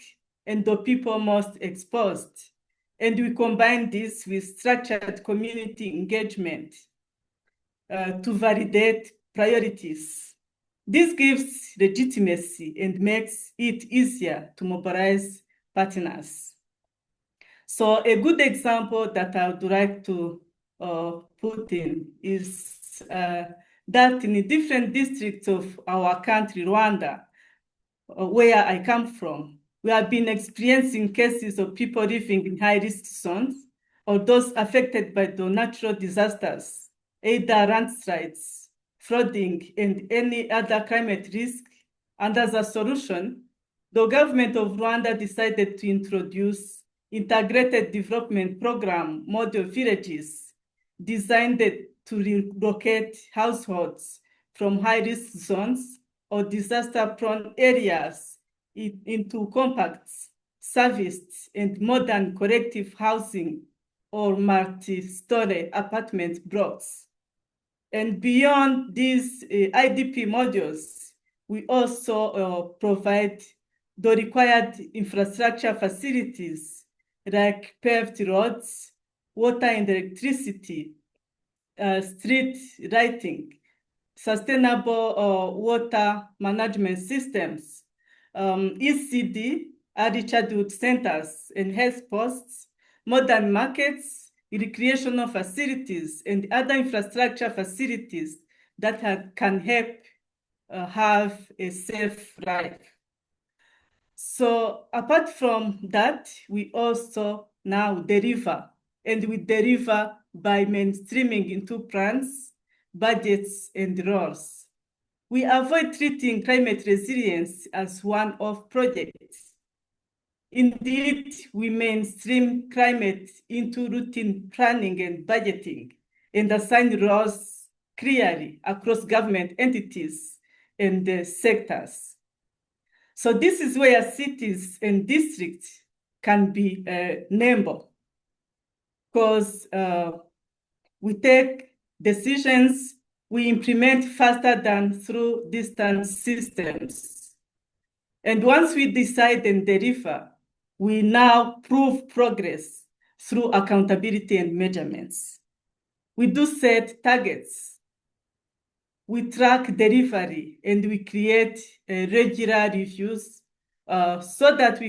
[SPEAKER 6] and the people most exposed. And we combine this with structured community engagement to validate priorities. This gives legitimacy and makes it easier to mobilize partners. So a good example that I would like to put in is that in the different districts of our country, Rwanda, where I come from, we have been experiencing cases of people living in high-risk zones or those affected by the natural disasters, either landslides, flooding, and any other climate risk. And as a solution, the government of Rwanda decided to introduce integrated development program model villages designed to relocate households from high-risk zones or disaster-prone areas into compact, serviced, and modern collective housing or multi-story apartment blocks. And beyond these IDP modules, we also provide the required infrastructure facilities like paved roads, water and electricity, street lighting, sustainable water management systems, ECD, early childhood centers and health posts, modern markets, recreational facilities, and other infrastructure facilities that can help have a safe life. So apart from that, we also now deliver, and we deliver by mainstreaming into plans, budgets, and roles. We avoid treating climate resilience as one-off projects. Indeed, we mainstream climate into routine planning and budgeting and assign roles clearly across government entities and sectors. So this is where cities and districts can be nimble, because we take decisions, we implement faster than through distance systems. And once we decide and deliver, we now prove progress through accountability and measurements. We do set targets, we track delivery, and we create regular reviews so that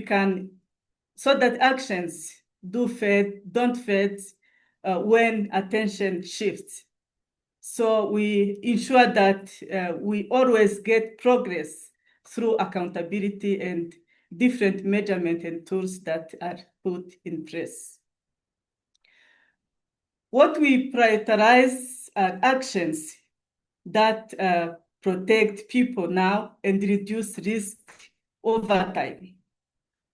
[SPEAKER 6] actions don't fade when attention shifts. So we ensure that we always get progress through accountability and different measurement and tools that are put in place. What we prioritize are actions that protect people now and reduce risk over time.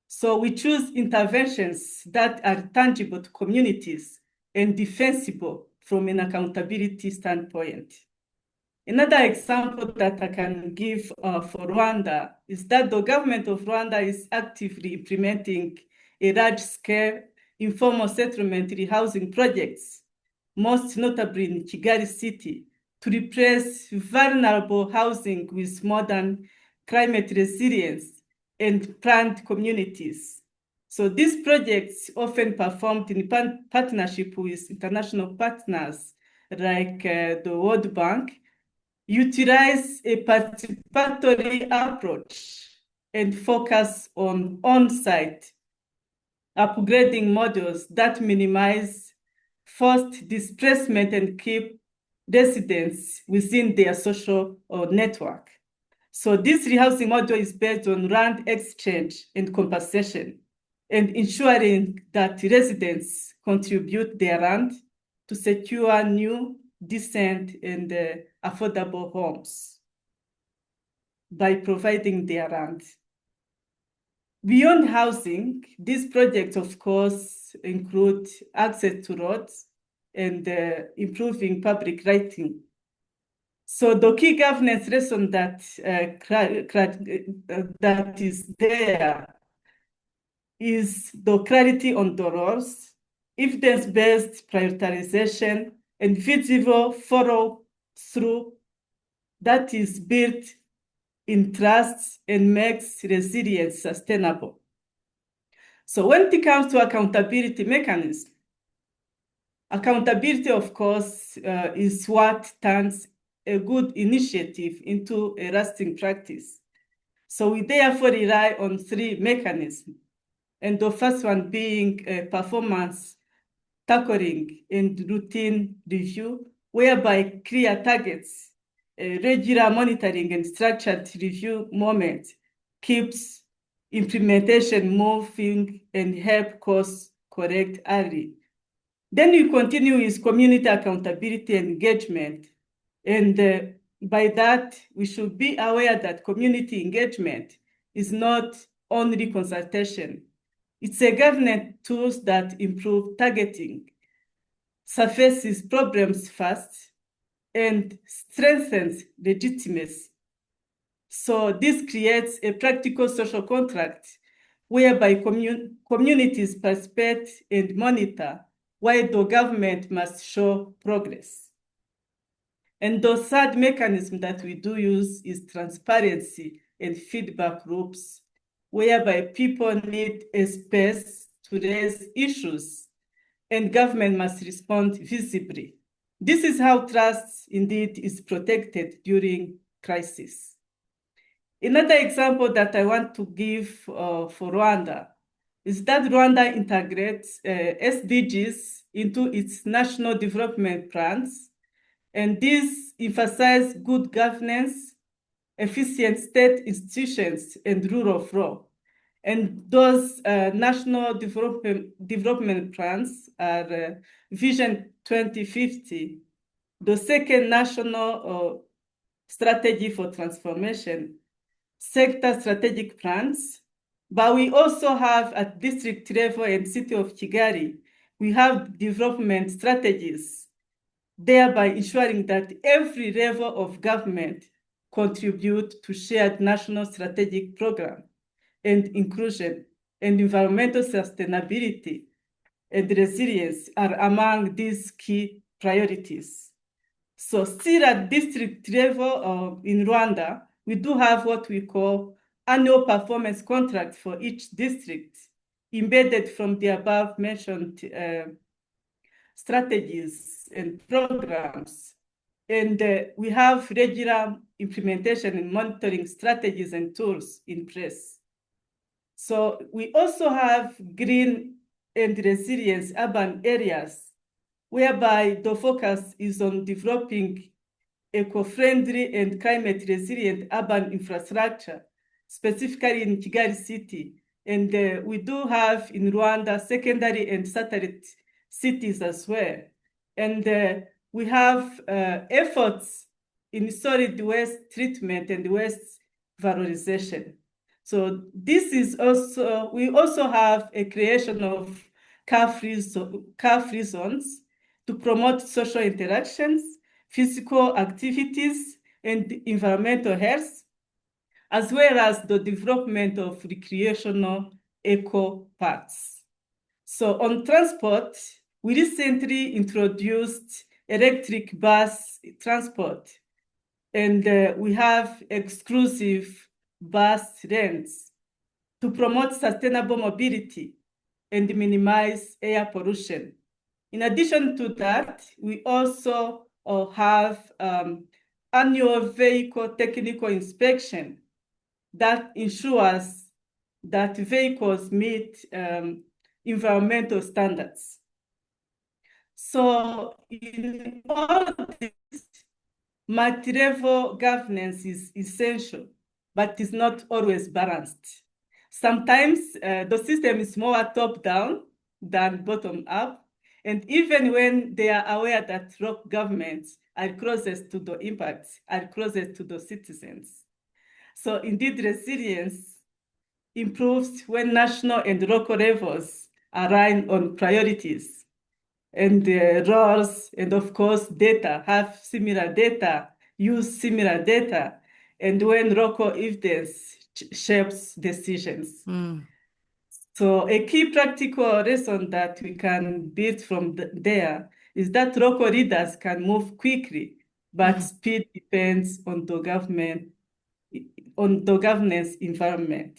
[SPEAKER 6] So we choose interventions that are tangible to communities and defensible from an accountability standpoint. Another example that I can give for Rwanda is that the government of Rwanda is actively implementing a large-scale informal settlement rehousing projects, most notably in Kigali city, to replace vulnerable housing with modern climate resilience and planned communities. So these projects, often performed in partnership with international partners, like the World Bank, utilize a participatory approach and focus on on-site upgrading models that minimize forced displacement and keep residents within their social network. So this rehousing model is based on land exchange and compensation, and ensuring that residents contribute their land to secure new, decent, and affordable homes by providing their land. Beyond housing, these projects, of course, include access to roads and improving public lighting. So the key governance lesson that is there is the clarity on the roles, evidence-based prioritization, and visible follow-through that is built in trust and makes resilience sustainable. So when it comes to accountability mechanism, accountability, of course, is what turns a good initiative into a lasting practice. So we therefore rely on three mechanisms, and the first one being performance tackling and routine review, whereby clear targets, regular monitoring and structured review moment keeps implementation moving and help course correct early. Then we continue with community accountability and engagement. And by that, we should be aware that community engagement is not only consultation. It's a governance tool that improves targeting, surfaces problems fast, and strengthens legitimacy. So this creates a practical social contract whereby communities participate and monitor, while the government must show progress. And the third mechanism that we do use is transparency and feedback loops, whereby people need a space to raise issues and government must respond visibly. This is how trust indeed is protected during crisis. Another example that I want to give for Rwanda is that Rwanda integrates SDGs into its national development plans, and these emphasize good governance, efficient state institutions, and rule of law. And those national development plans are Vision 2050, the second national strategy for transformation, sector strategic plans, but we also have at district level and city of Kigali, we have development strategies, thereby ensuring that every level of government contribute to shared national strategic program and inclusion and environmental sustainability and resilience are among these key priorities. So still at district level in Rwanda, we do have what we call annual performance contracts for each district embedded from the above mentioned strategies and programs. And we have regular implementation and monitoring strategies and tools in place. So we also have green and resilience urban areas, whereby the focus is on developing eco-friendly and climate-resilient urban infrastructure, specifically in Kigali City. And we do have in Rwanda secondary and satellite cities as well. And we have efforts in solid waste treatment and waste valorization. So this is also, we also have a creation of car-free zones to promote social interactions, physical activities, and environmental health, as well as the development of recreational eco parks. So on transport, we recently introduced electric bus transport, and we have exclusive bus rents to promote sustainable mobility and minimize air pollution. In addition to that, we also have annual vehicle technical inspection that ensures that vehicles meet environmental standards. So in all this, multi-level governance is essential, but is not always balanced. Sometimes the system is more top-down than bottom-up, and even when they are aware that local governments are closest to the impacts, are closest to the citizens. So indeed, resilience improves when national and local levels align on priorities and roles, and of course, data, have similar data, use similar data, and when local evidence shapes decisions. So a key practical lesson that we can build from there is that local leaders can move quickly, but speed depends on the governance environment.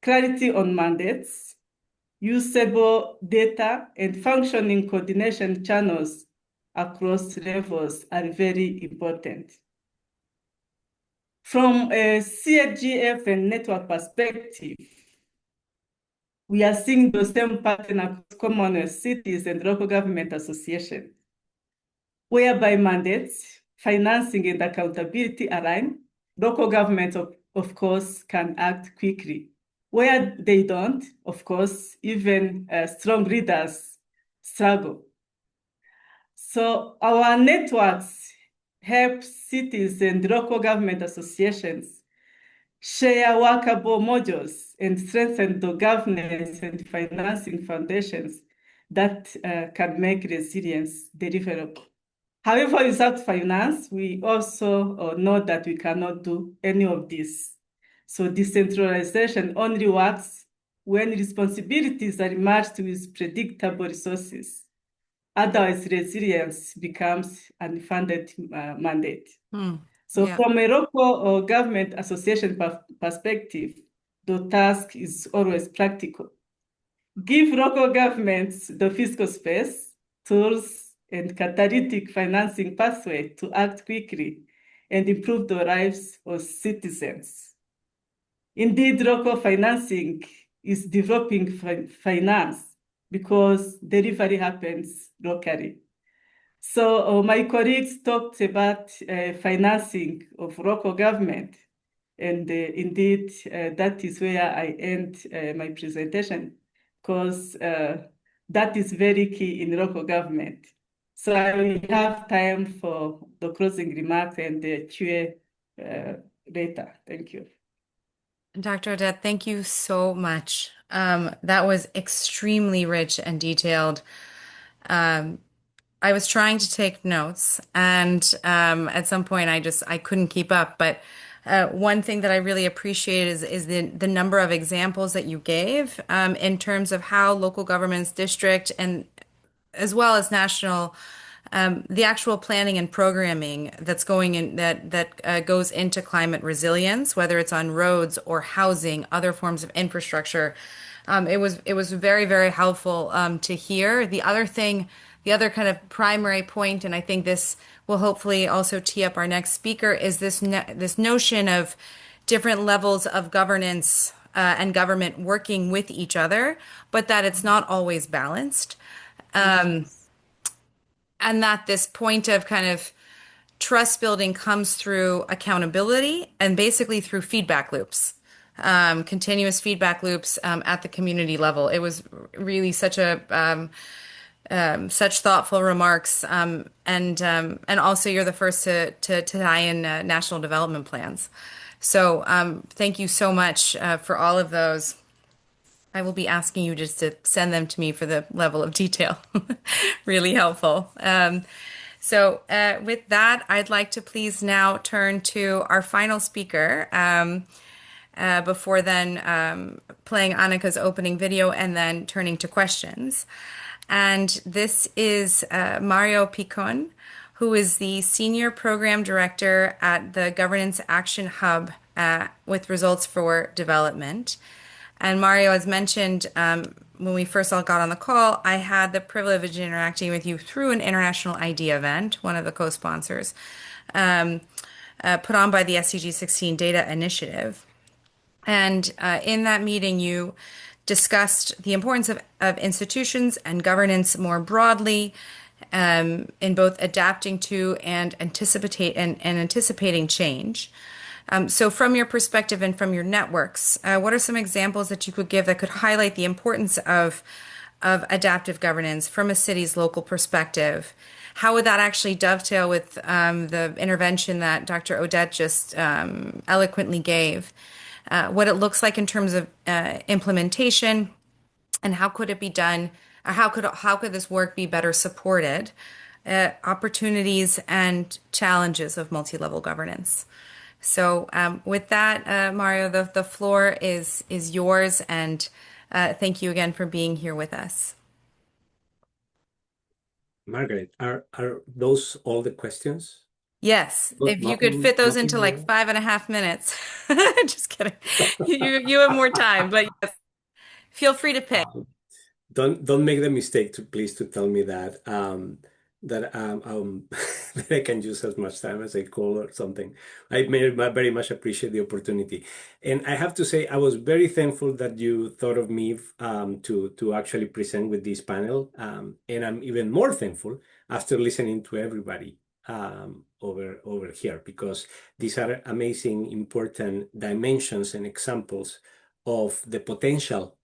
[SPEAKER 6] Clarity on mandates, usable data, and functioning coordination channels across levels are very important. From a CGF and network perspective, we are seeing the same pattern across Commonwealth cities and local government associations, whereby mandates, financing, and accountability align. Local governments, of course, can act quickly. Where they don't, of course, even strong leaders struggle. So our networks help cities and local government associations share workable modules and strengthen the governance and financing foundations that can make resilience deliverable. However, without finance, we also know that we cannot do any of this. So decentralization only works when responsibilities are matched with predictable resources. Otherwise, resilience becomes an unfunded mandate. So from a local government association perspective, the task is always practical. Give local governments the fiscal space, tools, and catalytic financing pathway to act quickly and improve the lives of citizens. Indeed, local financing is developing finance because delivery happens locally. So my colleagues talked about financing of local government, and indeed that is where I end my presentation, because that is very key in local government. So I will have time for the closing remarks and the Q&A later. Thank you.
[SPEAKER 1] Dr. Odette, thank you so much. That was extremely rich and detailed. I was trying to take notes, and at some point I couldn't keep up. But one thing that I really appreciate is the number of examples that you gave in terms of how local governments, district, and as well as national, the actual planning and programming that's going in that goes into climate resilience, whether it's on roads or housing, other forms of infrastructure. It was very, very helpful to hear. The other kind of primary point, and I think this will hopefully also tee up our next speaker, is this notion of different levels of governance and government working with each other, but that it's not always balanced. And that this point of kind of trust building comes through accountability and basically through feedback loops, continuous feedback loops at the community level. It was really such thoughtful remarks, and also you're the first to tie in national development plans. So thank you so much for all of those. I will be asking you just to send them to me for the level of detail. Really helpful. So with that, I'd like to please now turn to our final speaker before then playing Annika's opening video and then turning to questions. And this is Mario Picon, who is the Senior Program Director at the Governance Action Hub with Results for Development. And Mario, as mentioned, when we first all got on the call, I had the privilege of interacting with you through an international ID event, one of the co-sponsors, put on by the SDG 16 Data Initiative. And in that meeting, you discussed the importance of institutions and governance more broadly, in both adapting to and anticipating change. So, from your perspective and from your networks, what are some examples that you could give that could highlight the importance of adaptive governance from a city's local perspective? How would that actually dovetail with the intervention that Dr. Odette just eloquently gave? What it looks like in terms of implementation, and how could it be done? How could this work be better supported? Opportunities and challenges of multi-level governance. So with that, Mario, the floor is yours, and thank you again for being here with us.
[SPEAKER 7] Margaret, are those all the questions?
[SPEAKER 1] Yes, if you could
[SPEAKER 7] Nothing,
[SPEAKER 1] fit those
[SPEAKER 7] nothing
[SPEAKER 1] into like
[SPEAKER 7] more?
[SPEAKER 1] 5.5 minutes. Just kidding. You have more time, but yes, feel free to pick.
[SPEAKER 7] Don't make the mistake to please to tell me that that I can use as much time as I call or something. I very much appreciate the opportunity, and I have to say I was very thankful that you thought of me to actually present with this panel, and I'm even more thankful after listening to everybody over here, because these are amazing, important dimensions and examples of the potential.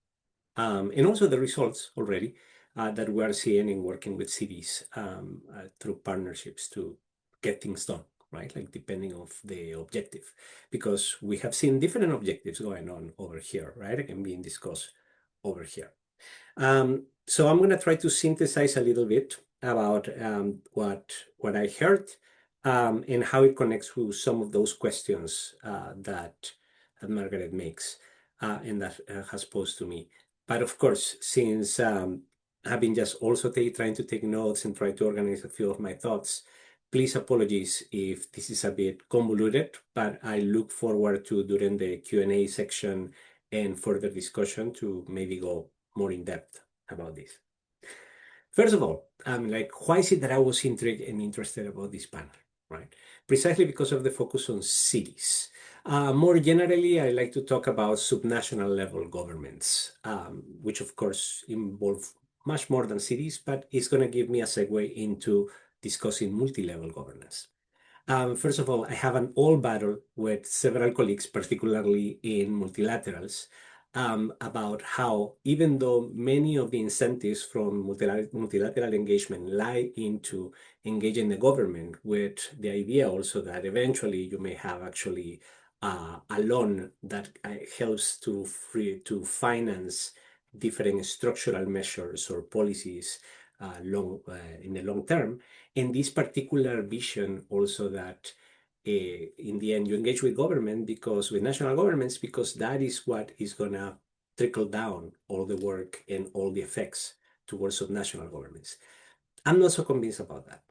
[SPEAKER 7] And also the results already that we are seeing in working with cities through partnerships to get things done, right? Like depending of the objective, because we have seen different objectives going on over here, right? And being discussed over here. So I'm going to try to synthesize a little bit about what I heard and how it connects with some of those questions that Margaret makes and that has posed to me. But of course, since I've been just also trying to take notes and try to organize a few of my thoughts, please apologies if this is a bit convoluted, but I look forward to during the Q&A section and further discussion to maybe go more in depth about this. First of all, why is it that I was intrigued and interested about this panel, right? Precisely because of the focus on cities. More generally, I like to talk about subnational level governments, which of course involve much more than cities, but it's going to give me a segue into discussing multi-level governance. First of all, I have an old battle with several colleagues, particularly in multilaterals, about how even though many of the incentives from multilateral engagement lie into engaging the government with the idea also that eventually you may have actually a loan that helps to finance different structural measures or policies in the long term. In this particular vision also that in the end you engage with government with national governments, because that is what is going to trickle down all the work and all the effects towards subnational governments. I'm not so convinced about that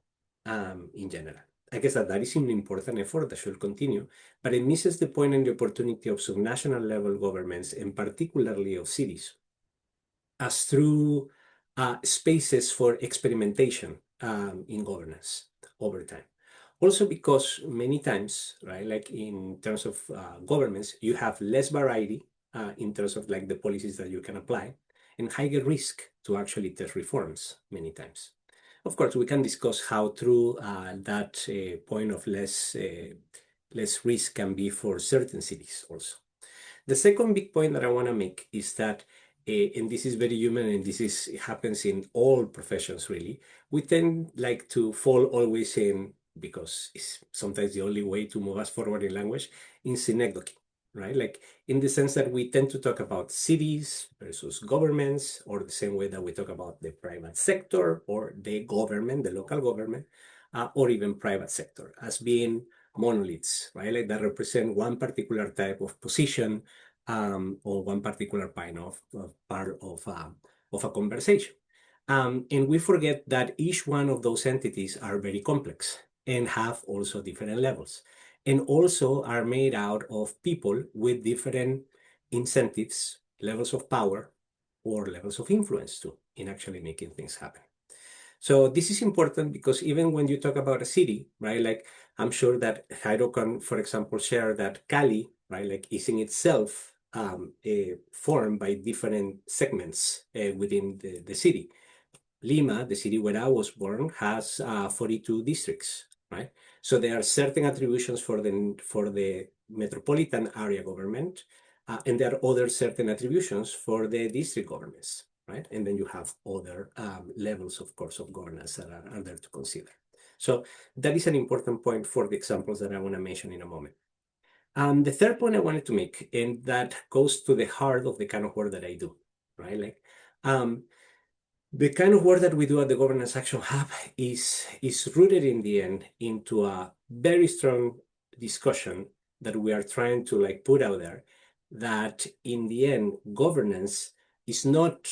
[SPEAKER 7] in general. I guess that is an important effort that should continue, but it misses the point and the opportunity of subnational level governments, and particularly of cities, as through spaces for experimentation in governance over time. Also because many times, right, like in terms of governments, you have less variety in terms of like the policies that you can apply, and higher risk to actually test reforms many times. Of course, we can discuss how true that point of less risk can be for certain cities also. The second big point that I want to make is that, and this is very human, and it happens in all professions really, we tend like to fall always in, because it's sometimes the only way to move us forward in language, in synecdoche, right? Like in the sense that we tend to talk about cities versus governments, or the same way that we talk about the private sector or the government, the local government, or even private sector as being monoliths, right? Like that represent one particular type of position or one particular part of a conversation. And we forget that each one of those entities are very complex and have also different levels, and also are made out of people with different incentives, levels of power, or levels of influence too in actually making things happen. So this is important because even when you talk about a city, right, like I'm sure that Jairo can, for example, share that Cali, right, like is in itself formed by different segments within the city. Lima, the city where I was born, has 42 districts, right? So there are certain attributions for the metropolitan area government, and there are other certain attributions for the district governments, right? And then you have other levels, of course, of governance that are there to consider. So that is an important point for the examples that I want to mention in a moment. The third point I wanted to make, and that goes to the heart of the kind of work that I do, right? Like, the kind of work that we do at the Governance Action Hub is rooted in the end into a very strong discussion that we are trying to like put out there, that in the end, governance is not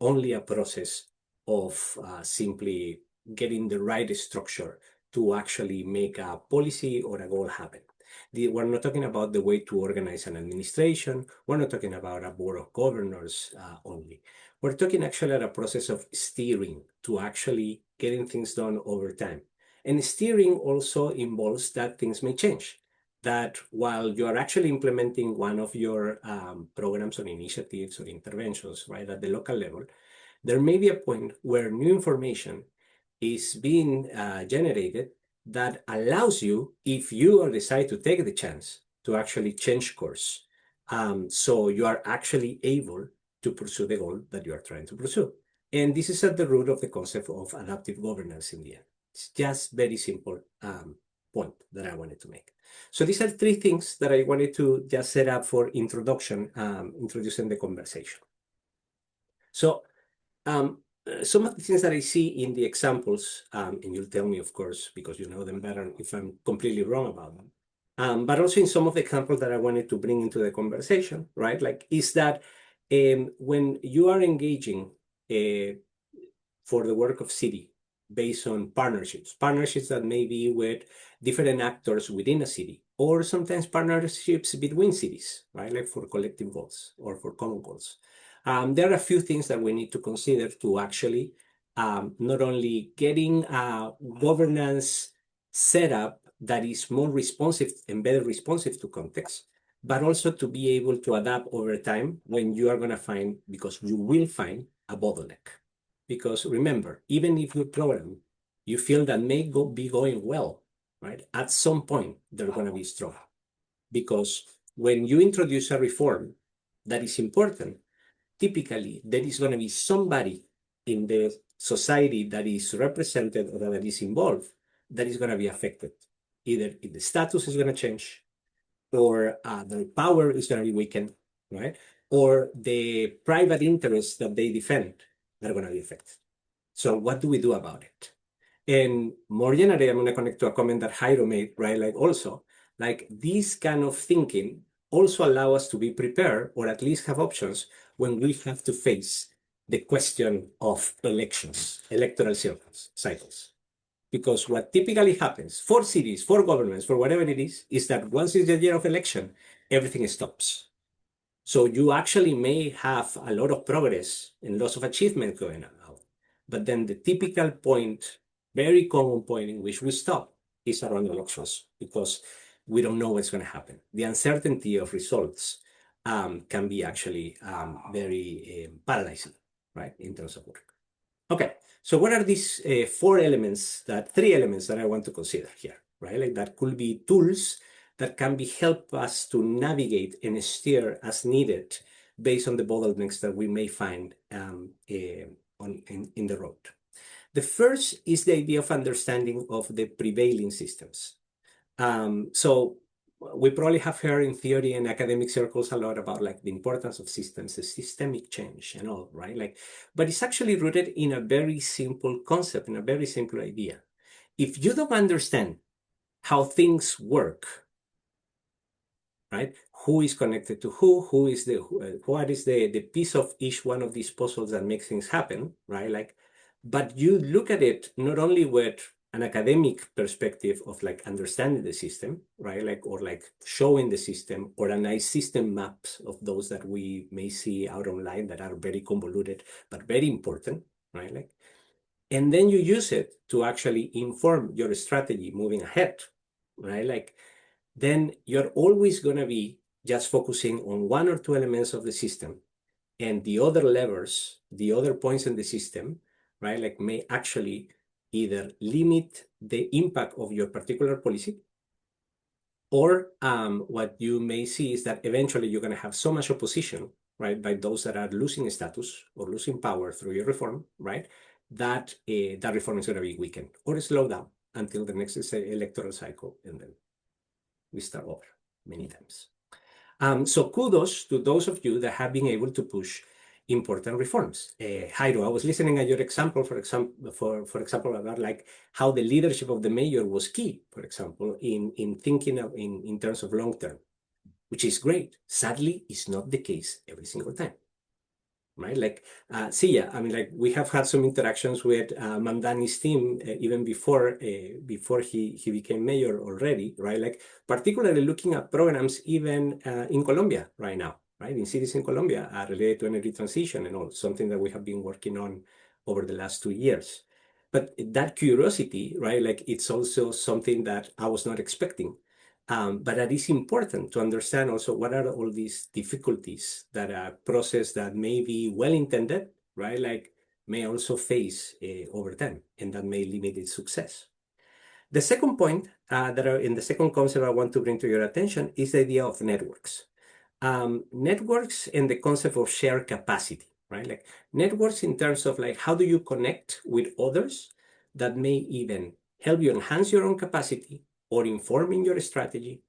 [SPEAKER 7] only a process of simply getting the right structure to actually make a policy or a goal happen. We're not talking about the way to organize an administration. We're not talking about a board of governors only. We're talking actually at a process of steering to actually getting things done over time. And steering also involves that things may change. That while you are actually implementing one of your programs or initiatives or interventions, right, at the local level, there may be a point where new information is being generated that allows you, if you decide to take the chance, to actually change course. So you are actually able to pursue the goal that you are trying to pursue. And this is at the root of the concept of adaptive governance in the end. It's just very simple point that I wanted to make. So these are three things that I wanted to just set up for introduction, introducing the conversation. So some of the things that I see in the examples, and you'll tell me, of course, because you know them better, if I'm completely wrong about them, but also in some of the examples that I wanted to bring into the conversation, right? Like, is that when you are engaging for the work of city based on partnerships that may be with different actors within a city, or sometimes partnerships between cities, right? Like for collective goals or for common goals. There are a few things that we need to consider to actually not only getting a governance setup that is more responsive and better responsive to context, but also to be able to adapt over time when you are going to find, because you will find a bottleneck. Because remember, even if your program, you feel that may be going well, right? At some point, they're going to be strong. Because when you introduce a reform that is important, typically there is going to be somebody in the society that is represented or that is involved that is going to be affected. Either the status is going to change, or the power is going to be weakened, right? Or the private interests that they defend are going to be affected. So what do we do about it? And more generally, I'm going to connect to a comment that Jairo made, right? Like also, like this kind of thinking also allow us to be prepared, or at least have options when we have to face the question of elections, electoral cycles. Because what typically happens for cities, for governments, for whatever it is that once it's the year of election, everything stops. So you actually may have a lot of progress and lots of achievement going on. But then the typical point, very common point in which we stop is around elections, because we don't know what's going to happen. The uncertainty of results can be actually very paralyzing, right, in terms of work. Okay, so what are these three elements that I want to consider here, right? Like that could be tools that can be help us to navigate and steer as needed based on the bottlenecks that we may find in the road. The first is the idea of understanding of the prevailing systems. So we probably have heard in theory and academic circles a lot about like the importance of systems, the systemic change and all, right? Like, but it's actually rooted in a very simple concept, in a very simple idea. If you don't understand how things work, right? Who is connected to who is what is the piece of each one of these puzzles that makes things happen, right? Like, but you look at it not only with an academic perspective of like understanding the system, right? Like, or like showing the system, or a nice system maps of those that we may see out online that are very convoluted, but very important, right? Like, and then you use it to actually inform your strategy moving ahead, right? Like, then you're always going to be just focusing on one or two elements of the system, and the other levers, the other points in the system, right, like may actually either limit the impact of your particular policy, or what you may see is that eventually you're going to have so much opposition, right, by those that are losing status or losing power through your reform, right, that that reform is going to be weakened or slow down until the next electoral cycle, and then we start over many times. So kudos to those of you that have been able to push important reforms. Jairo, I was listening at your example, for example, about like how the leadership of the mayor was key, for example, in thinking of in terms of long term, which is great. Sadly, it's not the case every single time. Right, like Sia. I mean, like we have had some interactions with Mandani's team even before he became mayor already. Right, like particularly looking at programs even in Colombia right now. Right, in cities in Colombia related to energy transition and all, something that we have been working on over the last 2 years. But that curiosity, right, like it's also something that I was not expecting. But it is important to understand also what are all these difficulties that a process that may be well-intended, right, like may also face over time, and that may limit its success. The second point in the second concept I want to bring to your attention is the idea of networks. Networks and the concept of shared capacity, right? Like networks in terms of like how do you connect with others that may even help you enhance your own capacity or informing your strategy,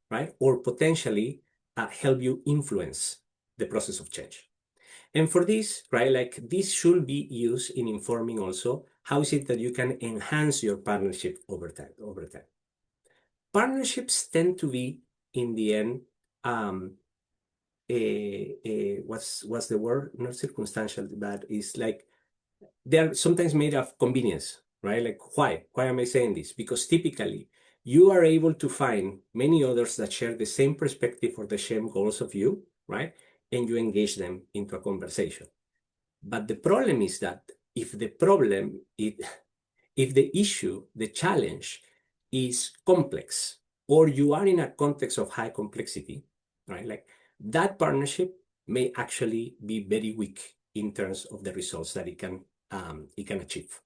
[SPEAKER 7] right? Or potentially help you influence the process of change. And for this, right, like this should be used in informing also how is it that you can enhance your partnership over time. Partnerships tend to be, in the end, what's the word? Not circumstantial, but it's like they're sometimes made of convenience, right? Like why? Why am I saying this? Because typically you are able to find many others that share the same perspective or the same goals of you, right? And you engage them into a conversation. But the problem is that if the issue, the challenge is complex, or you are in a context of high complexity, right? Like that partnership may actually be very weak in terms of the results that it can achieve.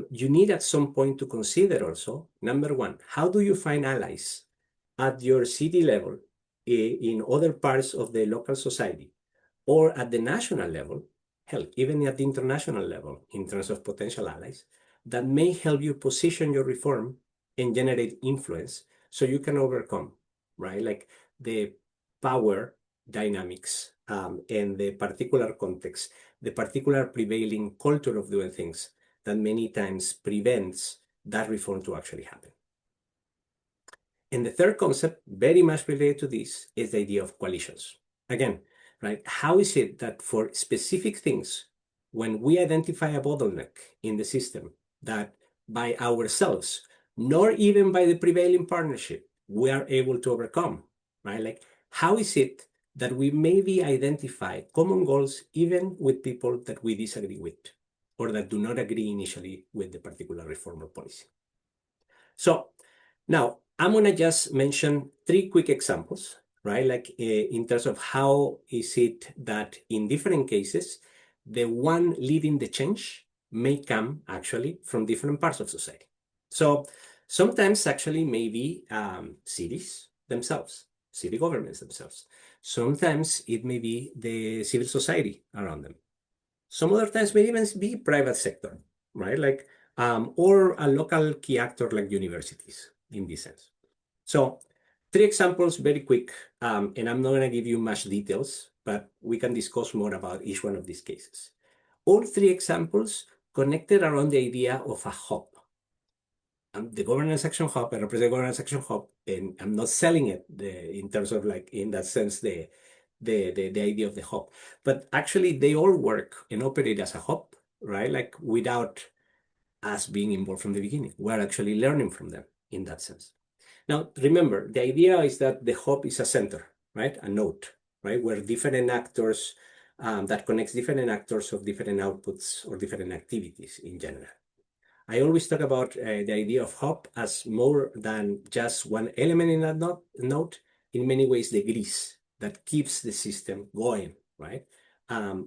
[SPEAKER 7] You need at some point to consider also, number one, how do you find allies at your city level, in other parts of the local society, or at the national level, hell, even at the international level, in terms of potential allies, that may help you position your reform and generate influence so you can overcome, right? Like the power dynamics and the particular context, the particular prevailing culture of doing things that many times prevents that reform to actually happen. And the third concept, very much related to this, is the idea of coalitions. Again, right? How is it that for specific things, when we identify a bottleneck in the system, that by ourselves, nor even by the prevailing partnership, we are able to overcome, right? Like, how is it that we maybe identify common goals even with people that we disagree with, or that do not agree initially with the particular reform or policy? So now I'm going to just mention 3 quick examples, right? Like in terms of how is it that in different cases, the one leading the change may come actually from different parts of society. So sometimes actually maybe cities themselves, city governments themselves. Sometimes it may be the civil society around them. Some other times may even be private sector, right? Like, or a local key actor like universities in this sense. So 3 examples, very quick, and I'm not going to give you much details, but we can discuss more about each one of these cases. All 3 examples connected around the idea of a hub. The governance action hub, I represent the governance action hub, and I'm not selling it in terms of like, in that sense, the idea of the hub. But actually, they all work and operate as a hub, right? Like without us being involved from the beginning. We're actually learning from them in that sense. Now, remember, the idea is that the hub is a center, right? A node, right? Where different actors, that connects different actors of different outputs or different activities in general. I always talk about the idea of hub as more than just one element in that node. In many ways, the grease that keeps the system going, right?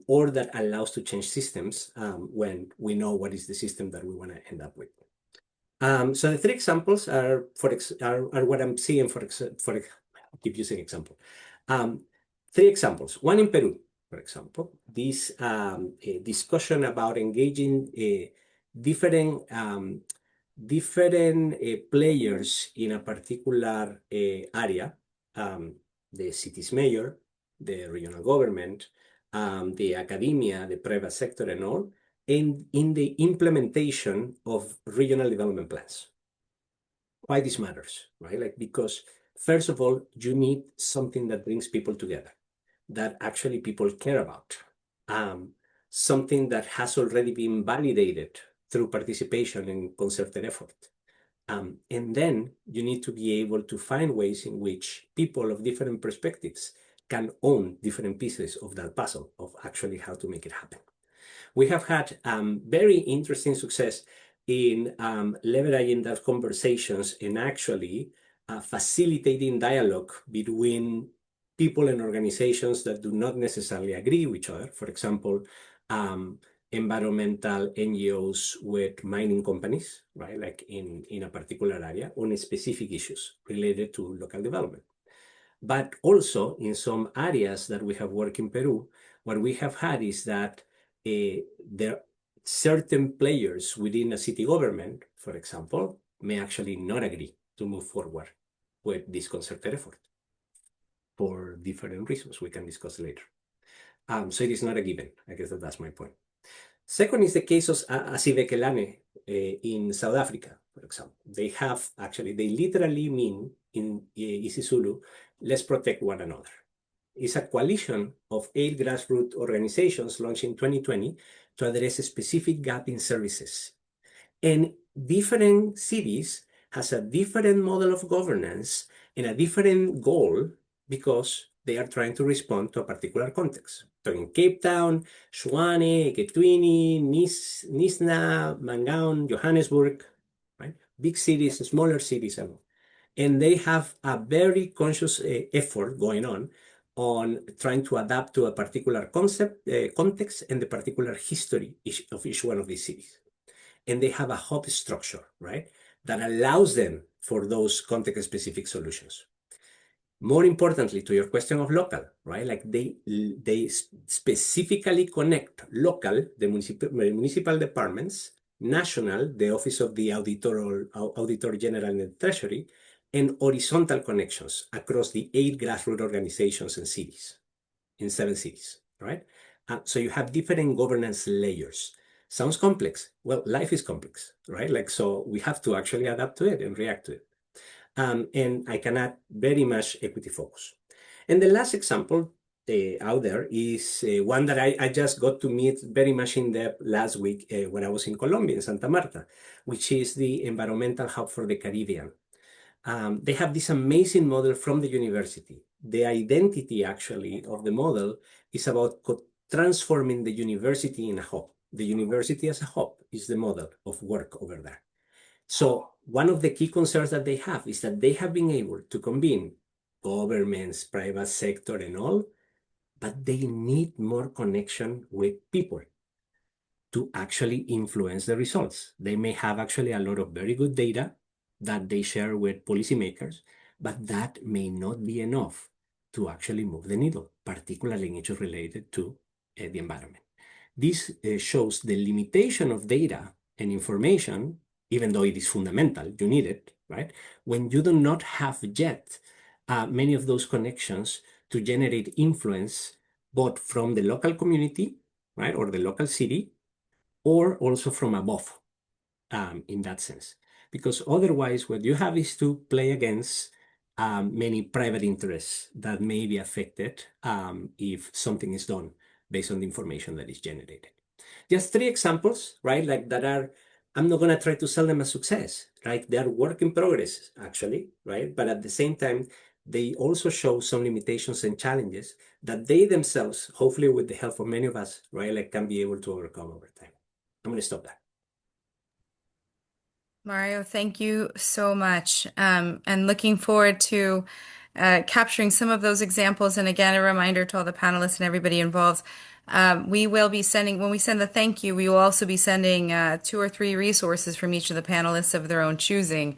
[SPEAKER 7] Or that allows to change systems when we know what is the system that we want to end up with. So the three examples are what I'm seeing I'll keep using example. Three examples. One in Peru, for example, this discussion about engaging different players in a particular area, the city's mayor, the regional government, the academia, the private sector, and all, in the implementation of regional development plans. Why this matters, right? Like, because first of all, you need something that brings people together, that actually people care about, something that has already been validated through participation and concerted effort. And then you need to be able to find ways in which people of different perspectives can own different pieces of that puzzle of actually how to make it happen. We have had very interesting success in leveraging those conversations and actually facilitating dialogue between people and organizations that do not necessarily agree with each other. For example, environmental NGOs with mining companies, right? Like in a particular area on specific issues related to local development. But also in some areas that we have worked in Peru, what we have had is that there are certain players within a city government, for example, may actually not agree to move forward with this concerted effort for different reasons we can discuss later. So it is not a given. I guess that's my point. Second is the case of Asivekelane in South Africa, for example. They literally mean in isiZulu, let's protect one another. It's a coalition of 8 grassroots organizations launched in 2020 to address a specific gap in services. And different cities has a different model of governance and a different goal because they are trying to respond to a particular context. So in Cape Town, Tshwane, Equitable, Nisna, Mangaung, Johannesburg, right? Big cities, smaller cities, and they have a very conscious effort going on trying to adapt to a particular context and the particular history of each one of these cities. And they have a hub structure, right, that allows them for those context-specific solutions. More importantly, to your question of local, right, like they specifically connect local, the municipal departments, national, the Office of the Auditor General and the Treasury, and horizontal connections across the 8 grassroots organizations and cities, in 7 cities, right? So you have different governance layers. Sounds complex. Well, life is complex, right? Like, so we have to actually adapt to it and react to it. And I can add very much equity focus. And the last example out there is one that I just got to meet very much in depth last week when I was in Colombia, in Santa Marta, which is the Environmental Hub for the Caribbean. They have this amazing model from the university. The identity actually of the model is about transforming the university in a hub. The university as a hub is the model of work over there. So one of the key concerns that they have is that they have been able to combine governments, private sector, and all, but they need more connection with people to actually influence the results. They may have actually a lot of very good data that they share with policymakers, but that may not be enough to actually move the needle, particularly in issues related to the environment. This shows the limitation of data and information, even though it is fundamental, you need it, right? When you do not have yet many of those connections to generate influence, both from the local community, right, or the local city, or also from above, in that sense. Because otherwise, what you have is to play against many private interests that may be affected if something is done based on the information that is generated. Just 3 examples, right, like that are I'm not going to try to sell them a success, right? They are work in progress, actually, right? But at the same time, they also show some limitations and challenges that they themselves, hopefully with the help of many of us, right, like can be able to overcome over time. I'm going to stop that.
[SPEAKER 1] Mario, thank you so much. And looking forward to capturing some of those examples. And again, a reminder to all the panelists and everybody involved. We will be sending, when we send the thank you, we will also be sending 2 or 3 resources from each of the panelists of their own choosing,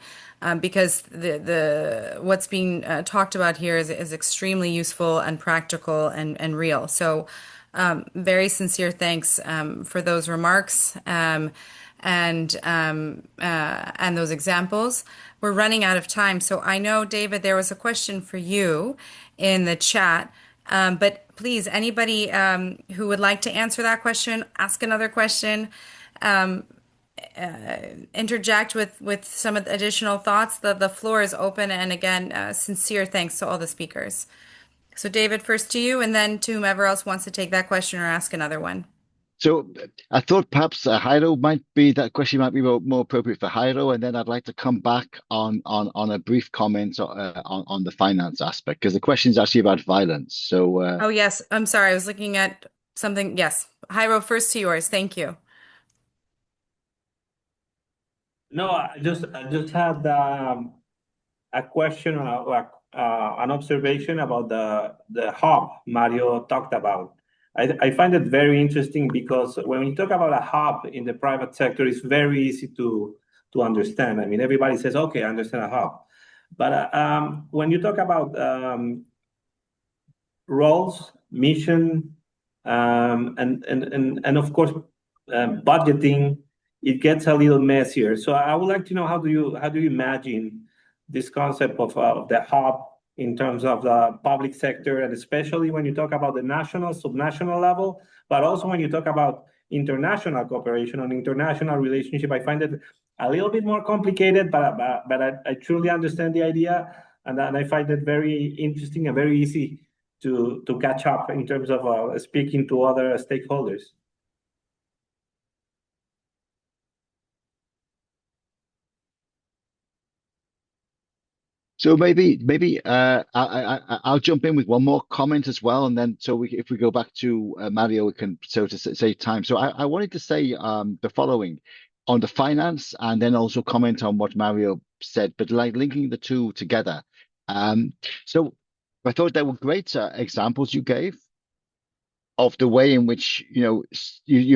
[SPEAKER 1] because the what's being talked about here is extremely useful and practical and real. So very sincere thanks for those remarks. And those examples. We're running out of time. So I know, David, there was a question for you in the chat. But please, anybody who would like to answer that question, ask another question, interject with some additional thoughts. The floor is open. And again, sincere thanks to all the speakers. So David, first to you, and then to whomever else wants to take that question or ask another one.
[SPEAKER 4] So I thought perhaps Jairo might be that question might be more appropriate for Jairo, and then I'd like to come back on a brief comment on the finance aspect, because the question is actually about violence. So
[SPEAKER 1] oh yes, I'm sorry, I was looking at something. Yes, Jairo, first to yours. Thank you.
[SPEAKER 3] No, I just had a question or an observation about the hub Mario talked about. I find it very interesting because when we talk about a hub in the private sector, it's very easy to understand. I mean, everybody says, okay, I understand a hub. But when you talk about roles, mission, and of course, budgeting, it gets a little messier. So I would like to know, how do you imagine this concept of the hub in terms of the public sector, and especially when you talk about the national, subnational level, but also when you talk about international cooperation and international relationship? I find it a little bit more complicated, but I truly understand the idea, and I find it very interesting and very easy to catch up in terms of speaking to other stakeholders.
[SPEAKER 4] So maybe I'll jump in with one more comment as well, and then if we go back to Mario, we can save time. So I wanted to say the following on the finance, and then also comment on what Mario said, but like linking the two together. So I thought there were great examples you gave of the way in which, you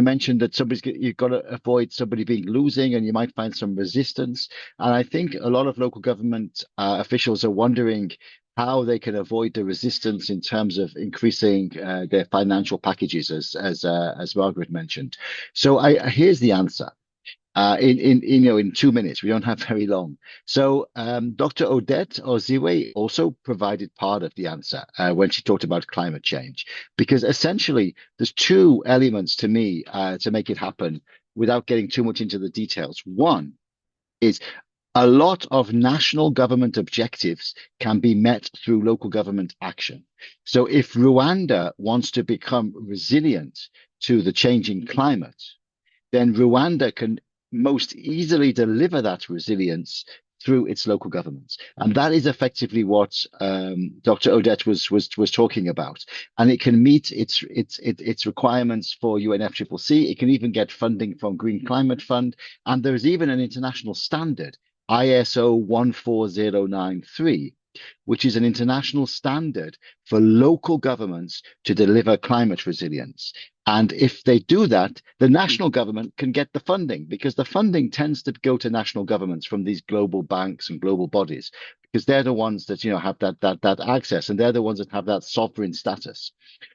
[SPEAKER 4] mentioned that you've got to avoid somebody being losing, and you might find some resistance. And I think a lot of local government officials are wondering how they can avoid the resistance in terms of increasing their financial packages, as Margaret mentioned. So here's the answer. In 2 minutes, we don't have very long. So Dr. Odette Uwizeye also provided part of the answer when she talked about climate change, because essentially there's 2 elements to me to make it happen without getting too much into the details. One is a lot of national government objectives can be met through local government action. So if Rwanda wants to become resilient to the changing climate, then Rwanda can most easily deliver that resilience through its local governments. And that is effectively what Dr. Odette was talking about. And it can meet its requirements for UNFCCC. It can even get funding from Green Climate Fund. And there's even an international standard, ISO 14093, which is an international standard for local governments to deliver climate resilience. And if they do that, the national government can get the funding, because the funding tends to go to national governments from these global banks and global bodies, because they're the ones that have that access, and they're the ones that have that sovereign status.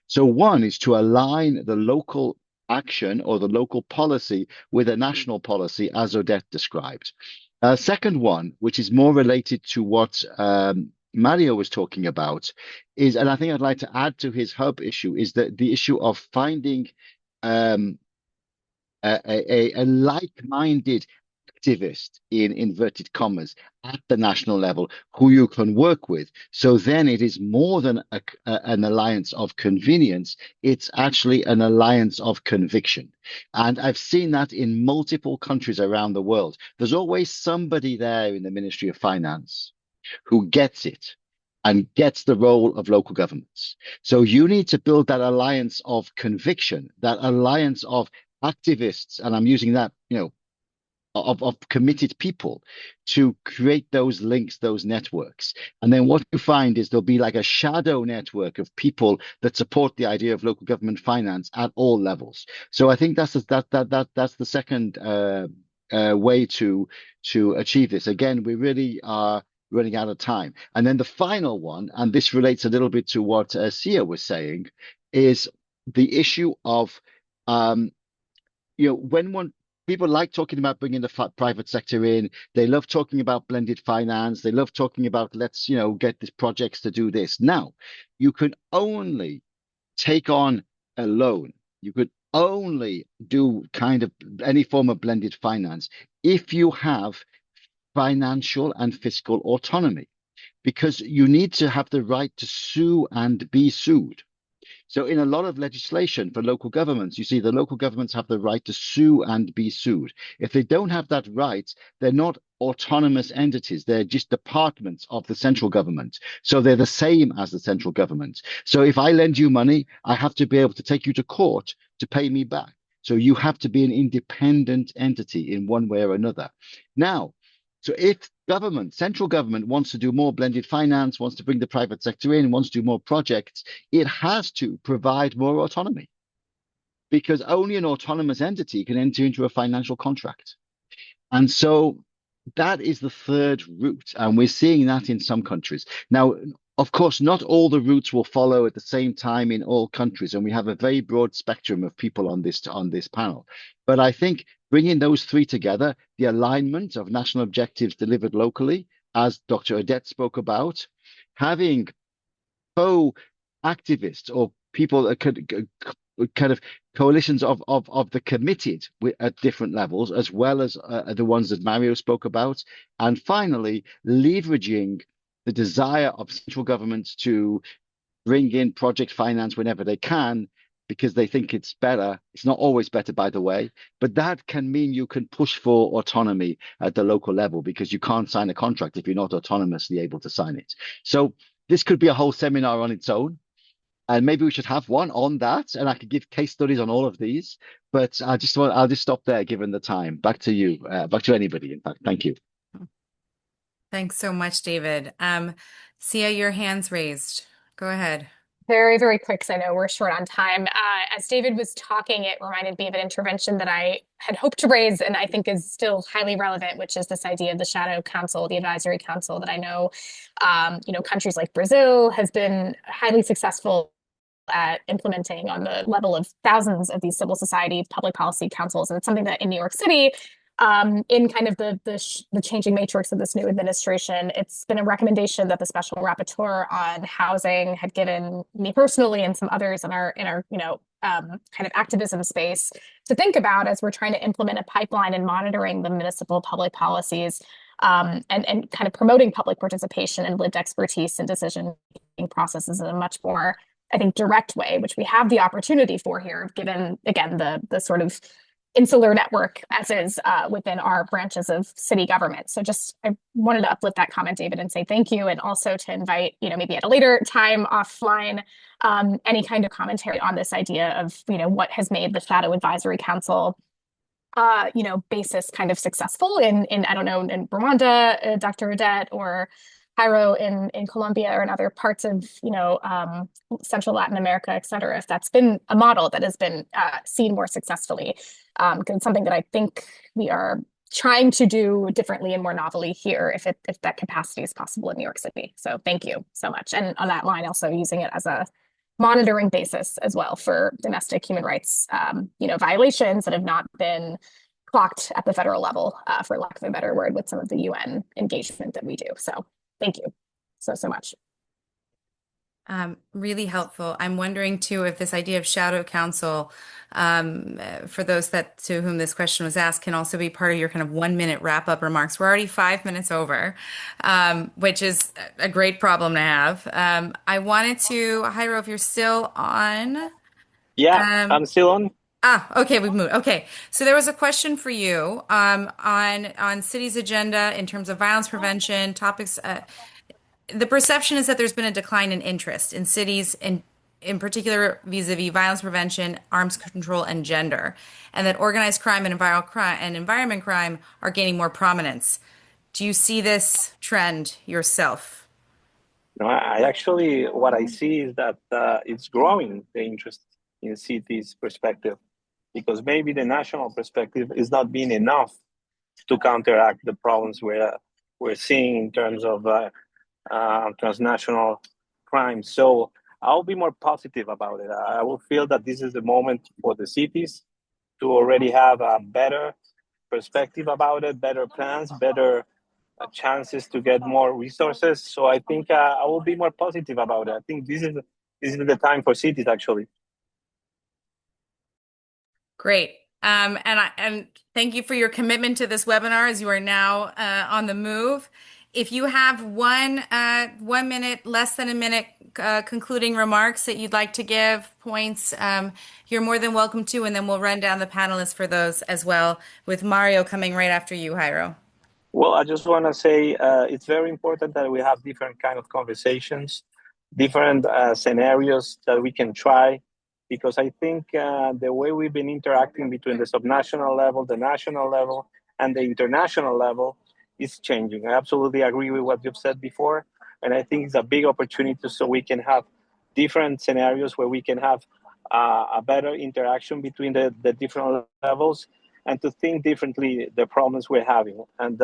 [SPEAKER 4] So one is to align the local action or the local policy with a national policy, as Odette described. Second one, which is more related to what Mario was talking about, is, and I think I'd like to add to his hub issue, is that the issue of finding a like-minded activist in inverted commas at the national level who you can work with. So then it is more than an alliance of convenience, it's actually an alliance of conviction. And I've seen that in multiple countries around the world. There's always somebody there in the Ministry of Finance who gets it and gets the role of local governments. So you need to build that alliance of conviction, that alliance of activists, and I'm using that, of committed people to create those links, those networks. And then what you find is there'll be like a shadow network of people that support the idea of local government finance at all levels. So I think that's the second way to achieve this. Again, we really are running out of time. And then the final one, and this relates a little bit to what Sia was saying, is the issue of when people like talking about bringing the private sector in. They love talking about blended finance. They love talking about let's, get these projects to do this. Now, you can only take on a loan. You could only do kind of any form of blended finance if you have financial and fiscal autonomy, because you need to have the right to sue and be sued. So in a lot of legislation for local governments, you see the local governments have the right to sue and be sued. If they don't have that right, they're not autonomous entities. They're just departments of the central government. So they're the same as the central government. So if I lend you money, I have to be able to take you to court to pay me back. So you have to be an independent entity in one way or another. Now, so if central government wants to do more blended finance, wants to bring the private sector in, wants to do more projects, it has to provide more autonomy, because only an autonomous entity can enter into a financial contract. And so that is the third route. And we're seeing that in some countries. Now, of course, not all the routes will follow at the same time in all countries. And we have a very broad spectrum of people on this panel. But I think bringing those three together, the alignment of national objectives delivered locally, as Dr. Odette spoke about, having co-activists or people that could kind of coalitions of the committed at different levels, as well as the ones that Mario spoke about. And finally, leveraging the desire of central governments to bring in project finance whenever they can, because they think it's better. It's not always better, by the way, but that can mean you can push for autonomy at the local level, because you can't sign a contract if you're not autonomously able to sign it. So this could be a whole seminar on its own. And maybe we should have one on that, and I could give case studies on all of these. But I'll just stop there, given the time. Back to you, back to anybody. In fact, thank you.
[SPEAKER 1] Thanks so much, David. Sia, your hand's raised. Go ahead.
[SPEAKER 5] Very, very quick, because I know we're short on time. As David was talking, it reminded me of an intervention that I had hoped to raise and I think is still highly relevant, which is this idea of the shadow council, the advisory council that I know, countries like Brazil has been highly successful at implementing on the level of thousands of these civil society public policy councils. And it's something that in New York City, in kind of the changing matrix of this new administration, it's been a recommendation that the special rapporteur on housing had given me personally and some others in our kind of activism space to think about as we're trying to implement a pipeline and monitoring the municipal public policies, and kind of promoting public participation and lived expertise in decision-making processes in a much more, I think, direct way, which we have the opportunity for here, given, again, the sort of insular network as is within our branches of city government. So just, I wanted to uplift that comment, David, and say thank you. And also to invite, maybe at a later time offline, any kind of commentary on this idea of, what has made the Shadow Advisory Council, basis kind of successful in I don't know, in Rwanda, Dr. Odette, or Jairo in Colombia, or in other parts of, Central Latin America, et cetera, if that's been a model that has been seen more successfully. Because it's something that I think we are trying to do differently and more novelly here, if that capacity is possible in New York City. So thank you so much. And on that line, also using it as a monitoring basis as well for domestic human rights, violations that have not been clocked at the federal level, for lack of a better word, with some of the UN engagement that we do. So thank you so much.
[SPEAKER 1] Really helpful. I'm wondering too if this idea of shadow counsel, for those to whom this question was asked, can also be part of your kind of 1 minute wrap up remarks. We're already 5 minutes over, which is a great problem to have. I wanted to, Jairo, if you're still on.
[SPEAKER 8] Yeah,
[SPEAKER 1] Um,
[SPEAKER 8] I'm still on.
[SPEAKER 1] Okay, we've moved. Okay, so there was a question for you on city's agenda in terms of violence prevention topics. The perception is that there's been a decline in interest in cities, in particular vis-a-vis violence prevention, arms control, and gender, and that organized crime and environment crime are gaining more prominence. Do you see this trend yourself?
[SPEAKER 8] No, I actually, what I see is that it's growing the interest in cities perspective, because maybe the national perspective is not being enough to counteract the problems we're seeing in terms of transnational crime. So I'll be more positive about it. I will feel that this is the moment for the cities to already have a better perspective about it, better plans, better chances to get more resources. So I think I will be more positive about it. I think this is the time for cities actually.
[SPEAKER 1] Great. And thank you for your commitment to this webinar as you are now on the move. If you have 1 minute, less than a minute, concluding remarks that you'd like to give, points, you're more than welcome to, and then we'll run down the panelists for those as well, with Mario coming right after you, Jairo.
[SPEAKER 8] Well, I just want to say it's very important that we have different kind of conversations, different scenarios that we can try, because I think the way we've been interacting between the subnational level, the national level, and the international level is changing. I absolutely agree with what you've said before, and I think it's a big opportunity so we can have different scenarios where we can have a better interaction between the different levels and to think differently the problems we're having. And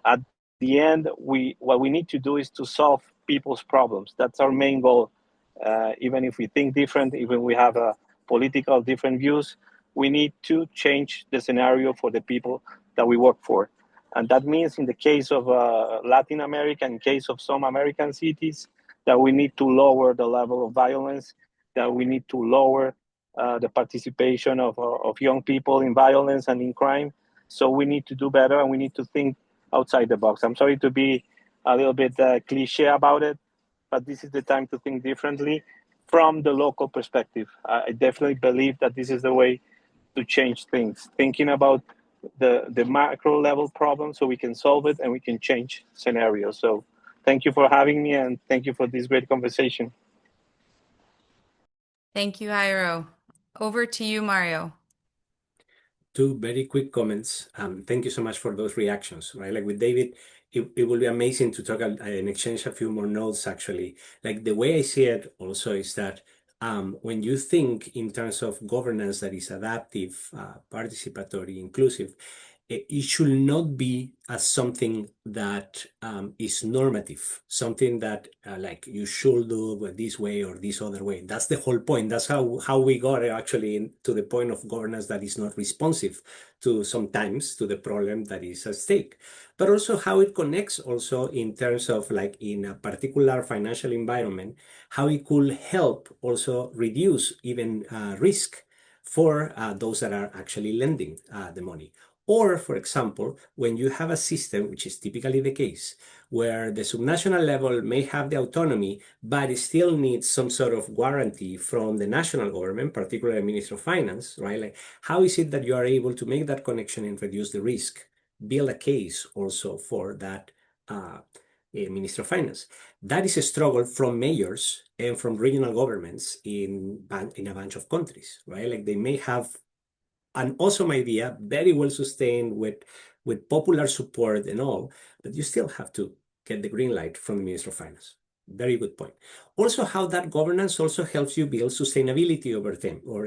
[SPEAKER 8] at the end, what we need to do is to solve people's problems. That's our main goal. Even if we think different, even we have political different views, we need to change the scenario for the people that we work for. And that means in the case of Latin America, in case of some American cities, that we need to lower the level of violence, that we need to lower the participation of young people in violence and in crime. So we need to do better, and we need to think outside the box. I'm sorry to be a little bit cliche about it, but this is the time to think differently from the local perspective. I definitely believe that this is the way to change things, thinking about the macro level problem so we can solve it and we can change scenarios. So thank you for having me, and thank you for this great conversation.
[SPEAKER 1] Thank you, Jairo. Over to you, Mario.
[SPEAKER 7] Two very quick comments. Thank you so much for those reactions, right? Like with David, it will be amazing to talk and exchange a few more notes, actually. Like the way I see it also is that when you think in terms of governance that is adaptive, participatory, inclusive, it should not be as something that is normative, something that like you should do this way or this other way. That's the whole point. That's how we got actually to the point of governance that is not responsive to sometimes to the problem that is at stake, but also how it connects also in terms of like in a particular financial environment, how it could help also reduce even risk for those that are actually lending the money. Or, for example, when you have a system, which is typically the case, where the subnational level may have the autonomy, but it still needs some sort of guarantee from the national government, particularly the Minister of Finance, right? Like, how is it that you are able to make that connection and reduce the risk? Build a case also for that Minister of Finance. That is a struggle from mayors and from regional governments in a bunch of countries, right? Like they may have an awesome idea, very well sustained with popular support and all, but you still have to get the green light from the Minister of Finance. Very good point. Also, how that governance also helps you build sustainability over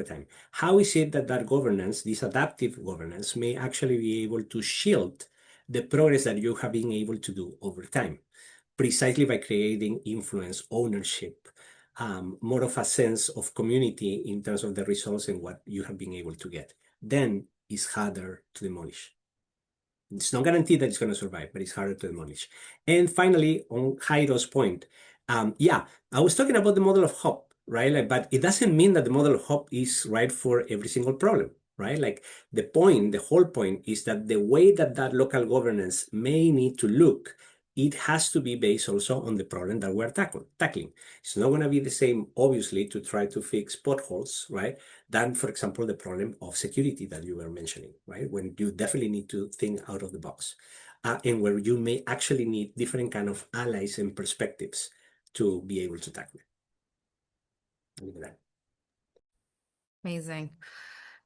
[SPEAKER 7] time. How is it that governance, this adaptive governance, may actually be able to shield the progress that you have been able to do over time, precisely by creating influence, ownership, more of a sense of community in terms of the results and what you have been able to get. Then it's harder to demolish. It's not guaranteed that it's going to survive, but it's harder to demolish. And finally, on Jairo's point, Yeah, I was talking about the model of hope, right? Like, but it doesn't mean that the model of hope is right for every single problem, right? Like the whole point is that the way that that local governance may need to look, it has to be based also on the problem that we're tackling. It's not going to be the same, obviously, to try to fix potholes, right? Than, for example, the problem of security that you were mentioning, right? When you definitely need to think out of the box. And where you may actually need different kind of allies and perspectives to be able to tackle it.
[SPEAKER 1] Amazing.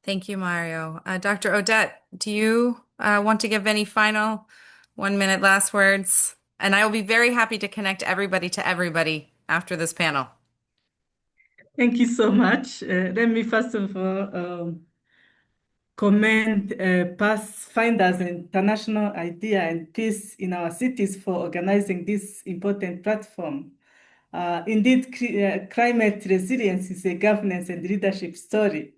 [SPEAKER 1] Thank you, Mario. Dr. Odette, do you want to give any final 1 minute last words? And I will be very happy to connect everybody to everybody after this panel.
[SPEAKER 6] Thank you so much. Let me first of all commend Pathfinder's international idea and peace in our cities for organizing this important platform. Indeed, climate resilience is a governance and leadership story.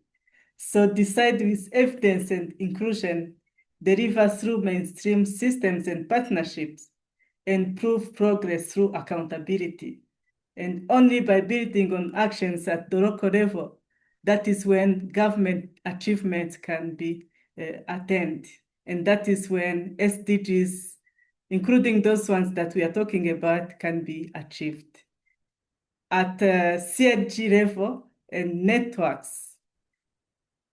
[SPEAKER 6] So decide with evidence and inclusion, deliver through mainstream systems and partnerships, and prove progress through accountability. And only by building on actions at the local level, that is when government achievements can be attained. And that is when SDGs, including those ones that we are talking about, can be achieved. At CNG level and networks,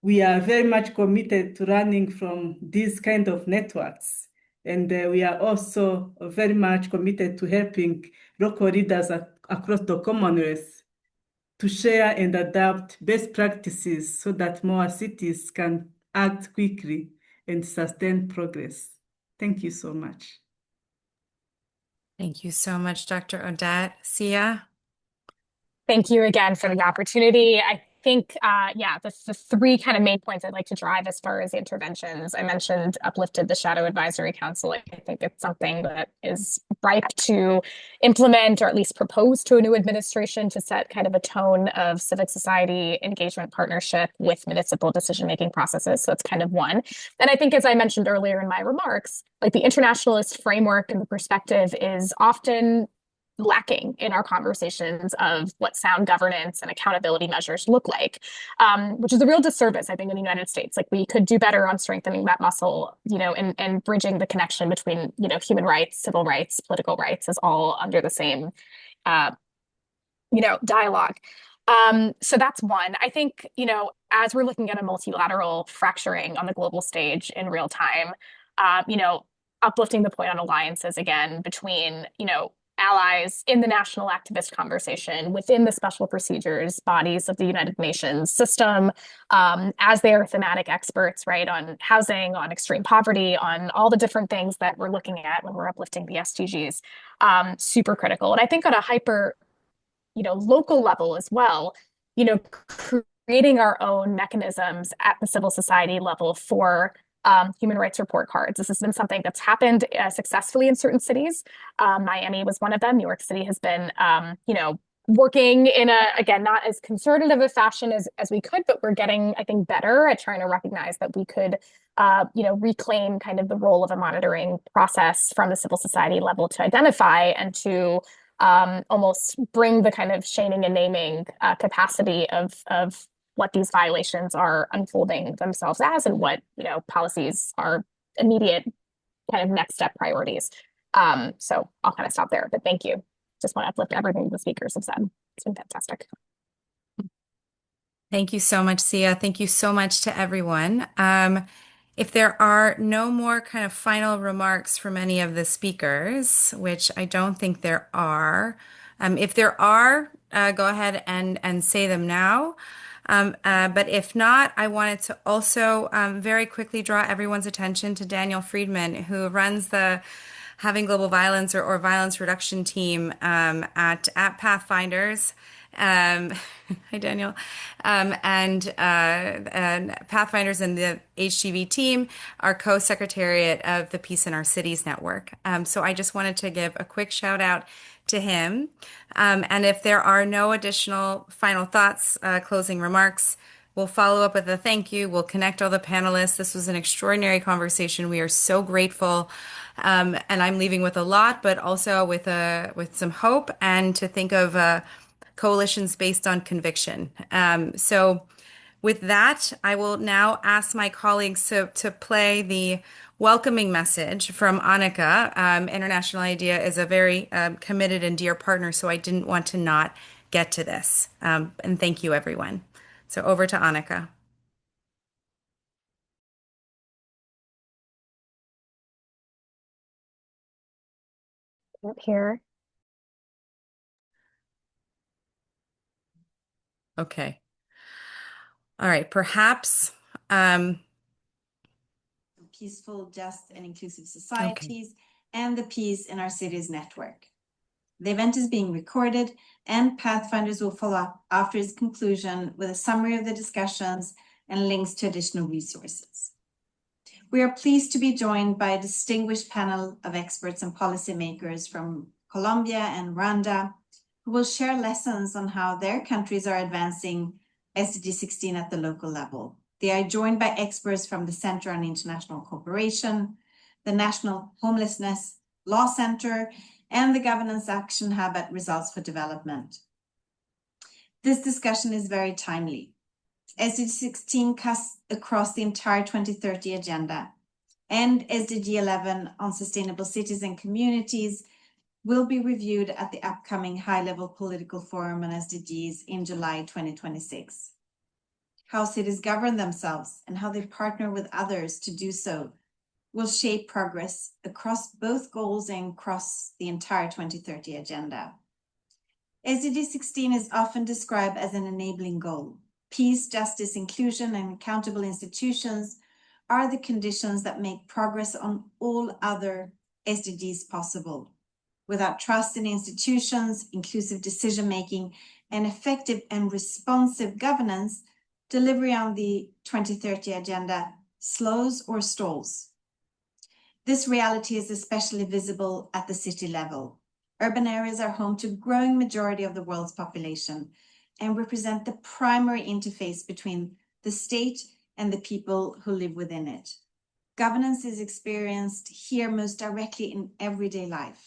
[SPEAKER 6] we are very much committed to running from these kind of networks. And we are also very much committed to helping local leaders across the Commonwealth to share and adapt best practices so that more cities can act quickly and sustain progress. Thank you so much.
[SPEAKER 1] Thank you so much, Dr. Odette. Sia?
[SPEAKER 5] Thank you again for the opportunity. I think, the three kind of main points I'd like to drive as far as interventions. I mentioned uplifted the Shadow Advisory Council. I think it's something that is ripe to implement or at least propose to a new administration to set kind of a tone of civic society engagement partnership with municipal decision-making processes. So it's kind of one. And I think, as I mentioned earlier in my remarks, like the internationalist framework and the perspective is often lacking in our conversations of what sound governance and accountability measures look like, which is a real disservice, I think, in the United States. Like we could do better on strengthening that muscle, and bridging the connection between, human rights, civil rights, political rights is all under the same, dialogue. So that's one. I think, as we're looking at a multilateral fracturing on the global stage in real time, uplifting the point on alliances again between, allies in the national activist conversation within the special procedures bodies of the United Nations system, as they are thematic experts, right, on housing, on extreme poverty, on all the different things that we're looking at when we're uplifting the SDGs, super critical. And I think on a hyper, local level as well, creating our own mechanisms at the civil society level for human rights report cards. This has been something that's happened successfully in certain cities. Miami was one of them. New York City has been, working in again, not as conservative a fashion as we could, but we're getting, I think, better at trying to recognize that we could, reclaim kind of the role of a monitoring process from the civil society level to identify and to almost bring the kind of shaming and naming capacity of what these violations are unfolding themselves as, and what policies are immediate kind of next step priorities. So I'll kind of stop there, but thank you. Just want to uplift everything the speakers have said. It's been fantastic.
[SPEAKER 1] Thank you so much, Sia. Thank you so much to everyone. If there are no more kind of final remarks from any of the speakers, which I don't think there are, if there are, go ahead and say them now. But if not, I wanted to also very quickly draw everyone's attention to Daniel Friedman, who runs the Having Global Violence or Violence Reduction team at Pathfinders. Hi, Daniel. And Pathfinders and the HGV team are co-secretariat of the Peace in Our Cities Network. So I just wanted to give a quick shout out to him. And if there are no additional final thoughts, closing remarks, we'll We'll follow up with a thank you. We'll connect all the panelists. This was an extraordinary conversation. We are so grateful. And I'm leaving with a lot, but also with some hope and to think of coalitions based on conviction. So with that, I will now ask my colleagues to play the welcoming message from Annika. International IDEA is a very committed and dear partner, so I didn't want to not get to this. And thank you, everyone. So over to Annika.
[SPEAKER 5] Here.
[SPEAKER 1] Okay. All right. Perhaps.
[SPEAKER 9] Peaceful, just, and inclusive societies, and the peace in our cities network. The event is being recorded, and Pathfinders will follow up after its conclusion with a summary of the discussions and links to additional resources. We are pleased to be joined by a distinguished panel of experts and policymakers from Colombia and Rwanda, who will share lessons on how their countries are advancing SDG 16 at the local level. They are joined by experts from the Center on International Cooperation, the National Homelessness Law Center, and the Governance Action Hub at Results for Development. This discussion is very timely. SDG 16 cuts across the entire 2030 agenda, and SDG 11 on sustainable cities and communities will be reviewed at the upcoming high-level political forum on SDGs in July 2026. How cities govern themselves and how they partner with others to do so will shape progress across both goals and across the entire 2030 agenda. SDG 16 is often described as an enabling goal. Peace, justice, inclusion, and accountable institutions are the conditions that make progress on all other SDGs possible. Without trust in institutions, inclusive decision-making, and effective and responsive governance, delivery on the 2030 agenda slows or stalls. This reality is especially visible at the city level. Urban areas are home to a growing majority of the world's population and represent the primary interface between the state and the people who live within it. Governance is experienced here most directly in everyday life.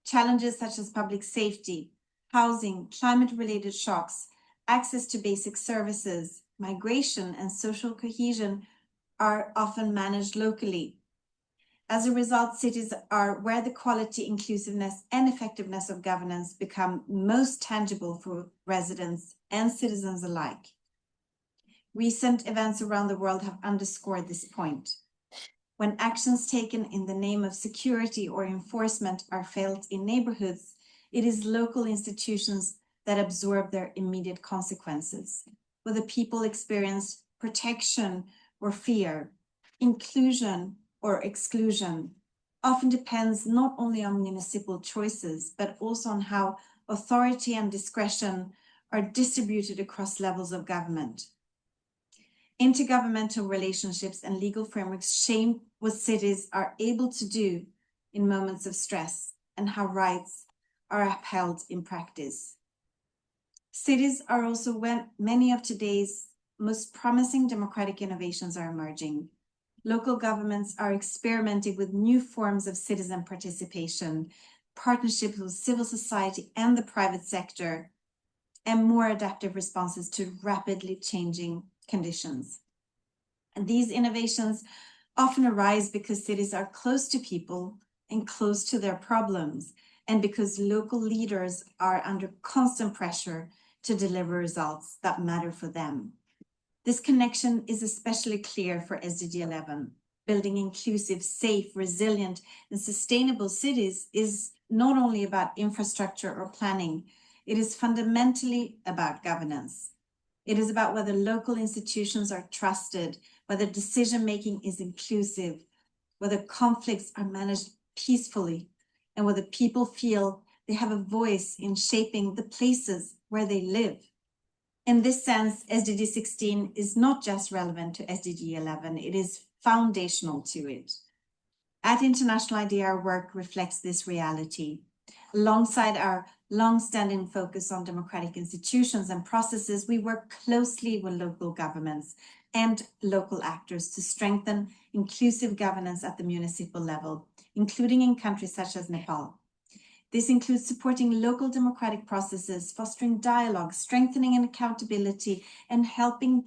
[SPEAKER 9] Challenges such as public safety, housing, climate-related shocks, access to basic services, migration, and social cohesion are often managed locally. As a result, cities are where the quality, inclusiveness, and effectiveness of governance become most tangible for residents and citizens alike. Recent events around the world have underscored this point. When actions taken in the name of security or enforcement are felt in neighborhoods, it is local institutions that absorb their immediate consequences. Whether people experience protection or fear, inclusion or exclusion, often depends not only on municipal choices, but also on how authority and discretion are distributed across levels of government. Intergovernmental relationships and legal frameworks shape what cities are able to do in moments of stress and how rights are upheld in practice. Cities are also where many of today's most promising democratic innovations are emerging. Local governments are experimenting with new forms of citizen participation, partnerships with civil society and the private sector, and more adaptive responses to rapidly changing conditions. And these innovations often arise because cities are close to people and close to their problems, and because local leaders are under constant pressure to deliver results that matter for them. This connection is especially clear for SDG 11. Building inclusive, safe, resilient, and sustainable cities is not only about infrastructure or planning, it is fundamentally about governance. It is about whether local institutions are trusted, whether decision-making is inclusive, whether conflicts are managed peacefully, and whether people feel they have a voice in shaping the places where they live. In this sense, SDG 16 is not just relevant to SDG 11, it is foundational to it. At International IDEA, our work reflects this reality. Alongside our long-standing focus on democratic institutions and processes, we work closely with local governments and local actors to strengthen inclusive governance at the municipal level, including in countries such as Nepal. This includes supporting local democratic processes, fostering dialogue, strengthening and accountability, and helping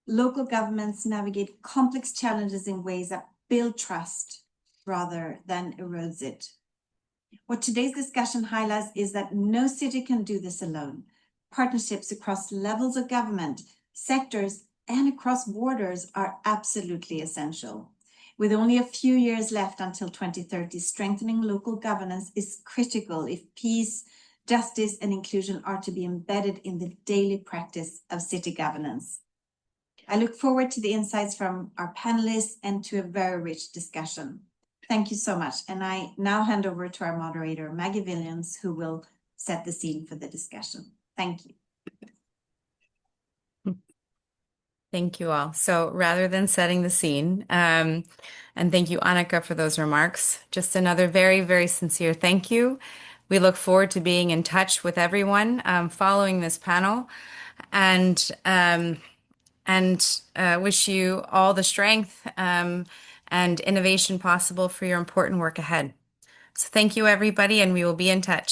[SPEAKER 9] local governments navigate complex challenges in ways that build trust rather than erodes it. What today's discussion highlights is that no city can do this alone. Partnerships across levels of government, sectors, and across borders are absolutely essential. With only a few years left until 2030, strengthening local governance is critical if peace, justice, and inclusion are to be embedded in the daily practice of city governance. I look forward to the insights from our panelists and to a very rich discussion. Thank you so much. And I now hand over to our moderator, Maggie Williams, who will set the scene for the discussion. Thank you.
[SPEAKER 1] Thank you all. So rather than setting the scene, and thank you, Annika, for those remarks, just another very, very sincere thank you. We look forward to being in touch with everyone following this panel, and wish you all the strength and innovation possible for your important work ahead. So thank you, everybody, and we will be in touch.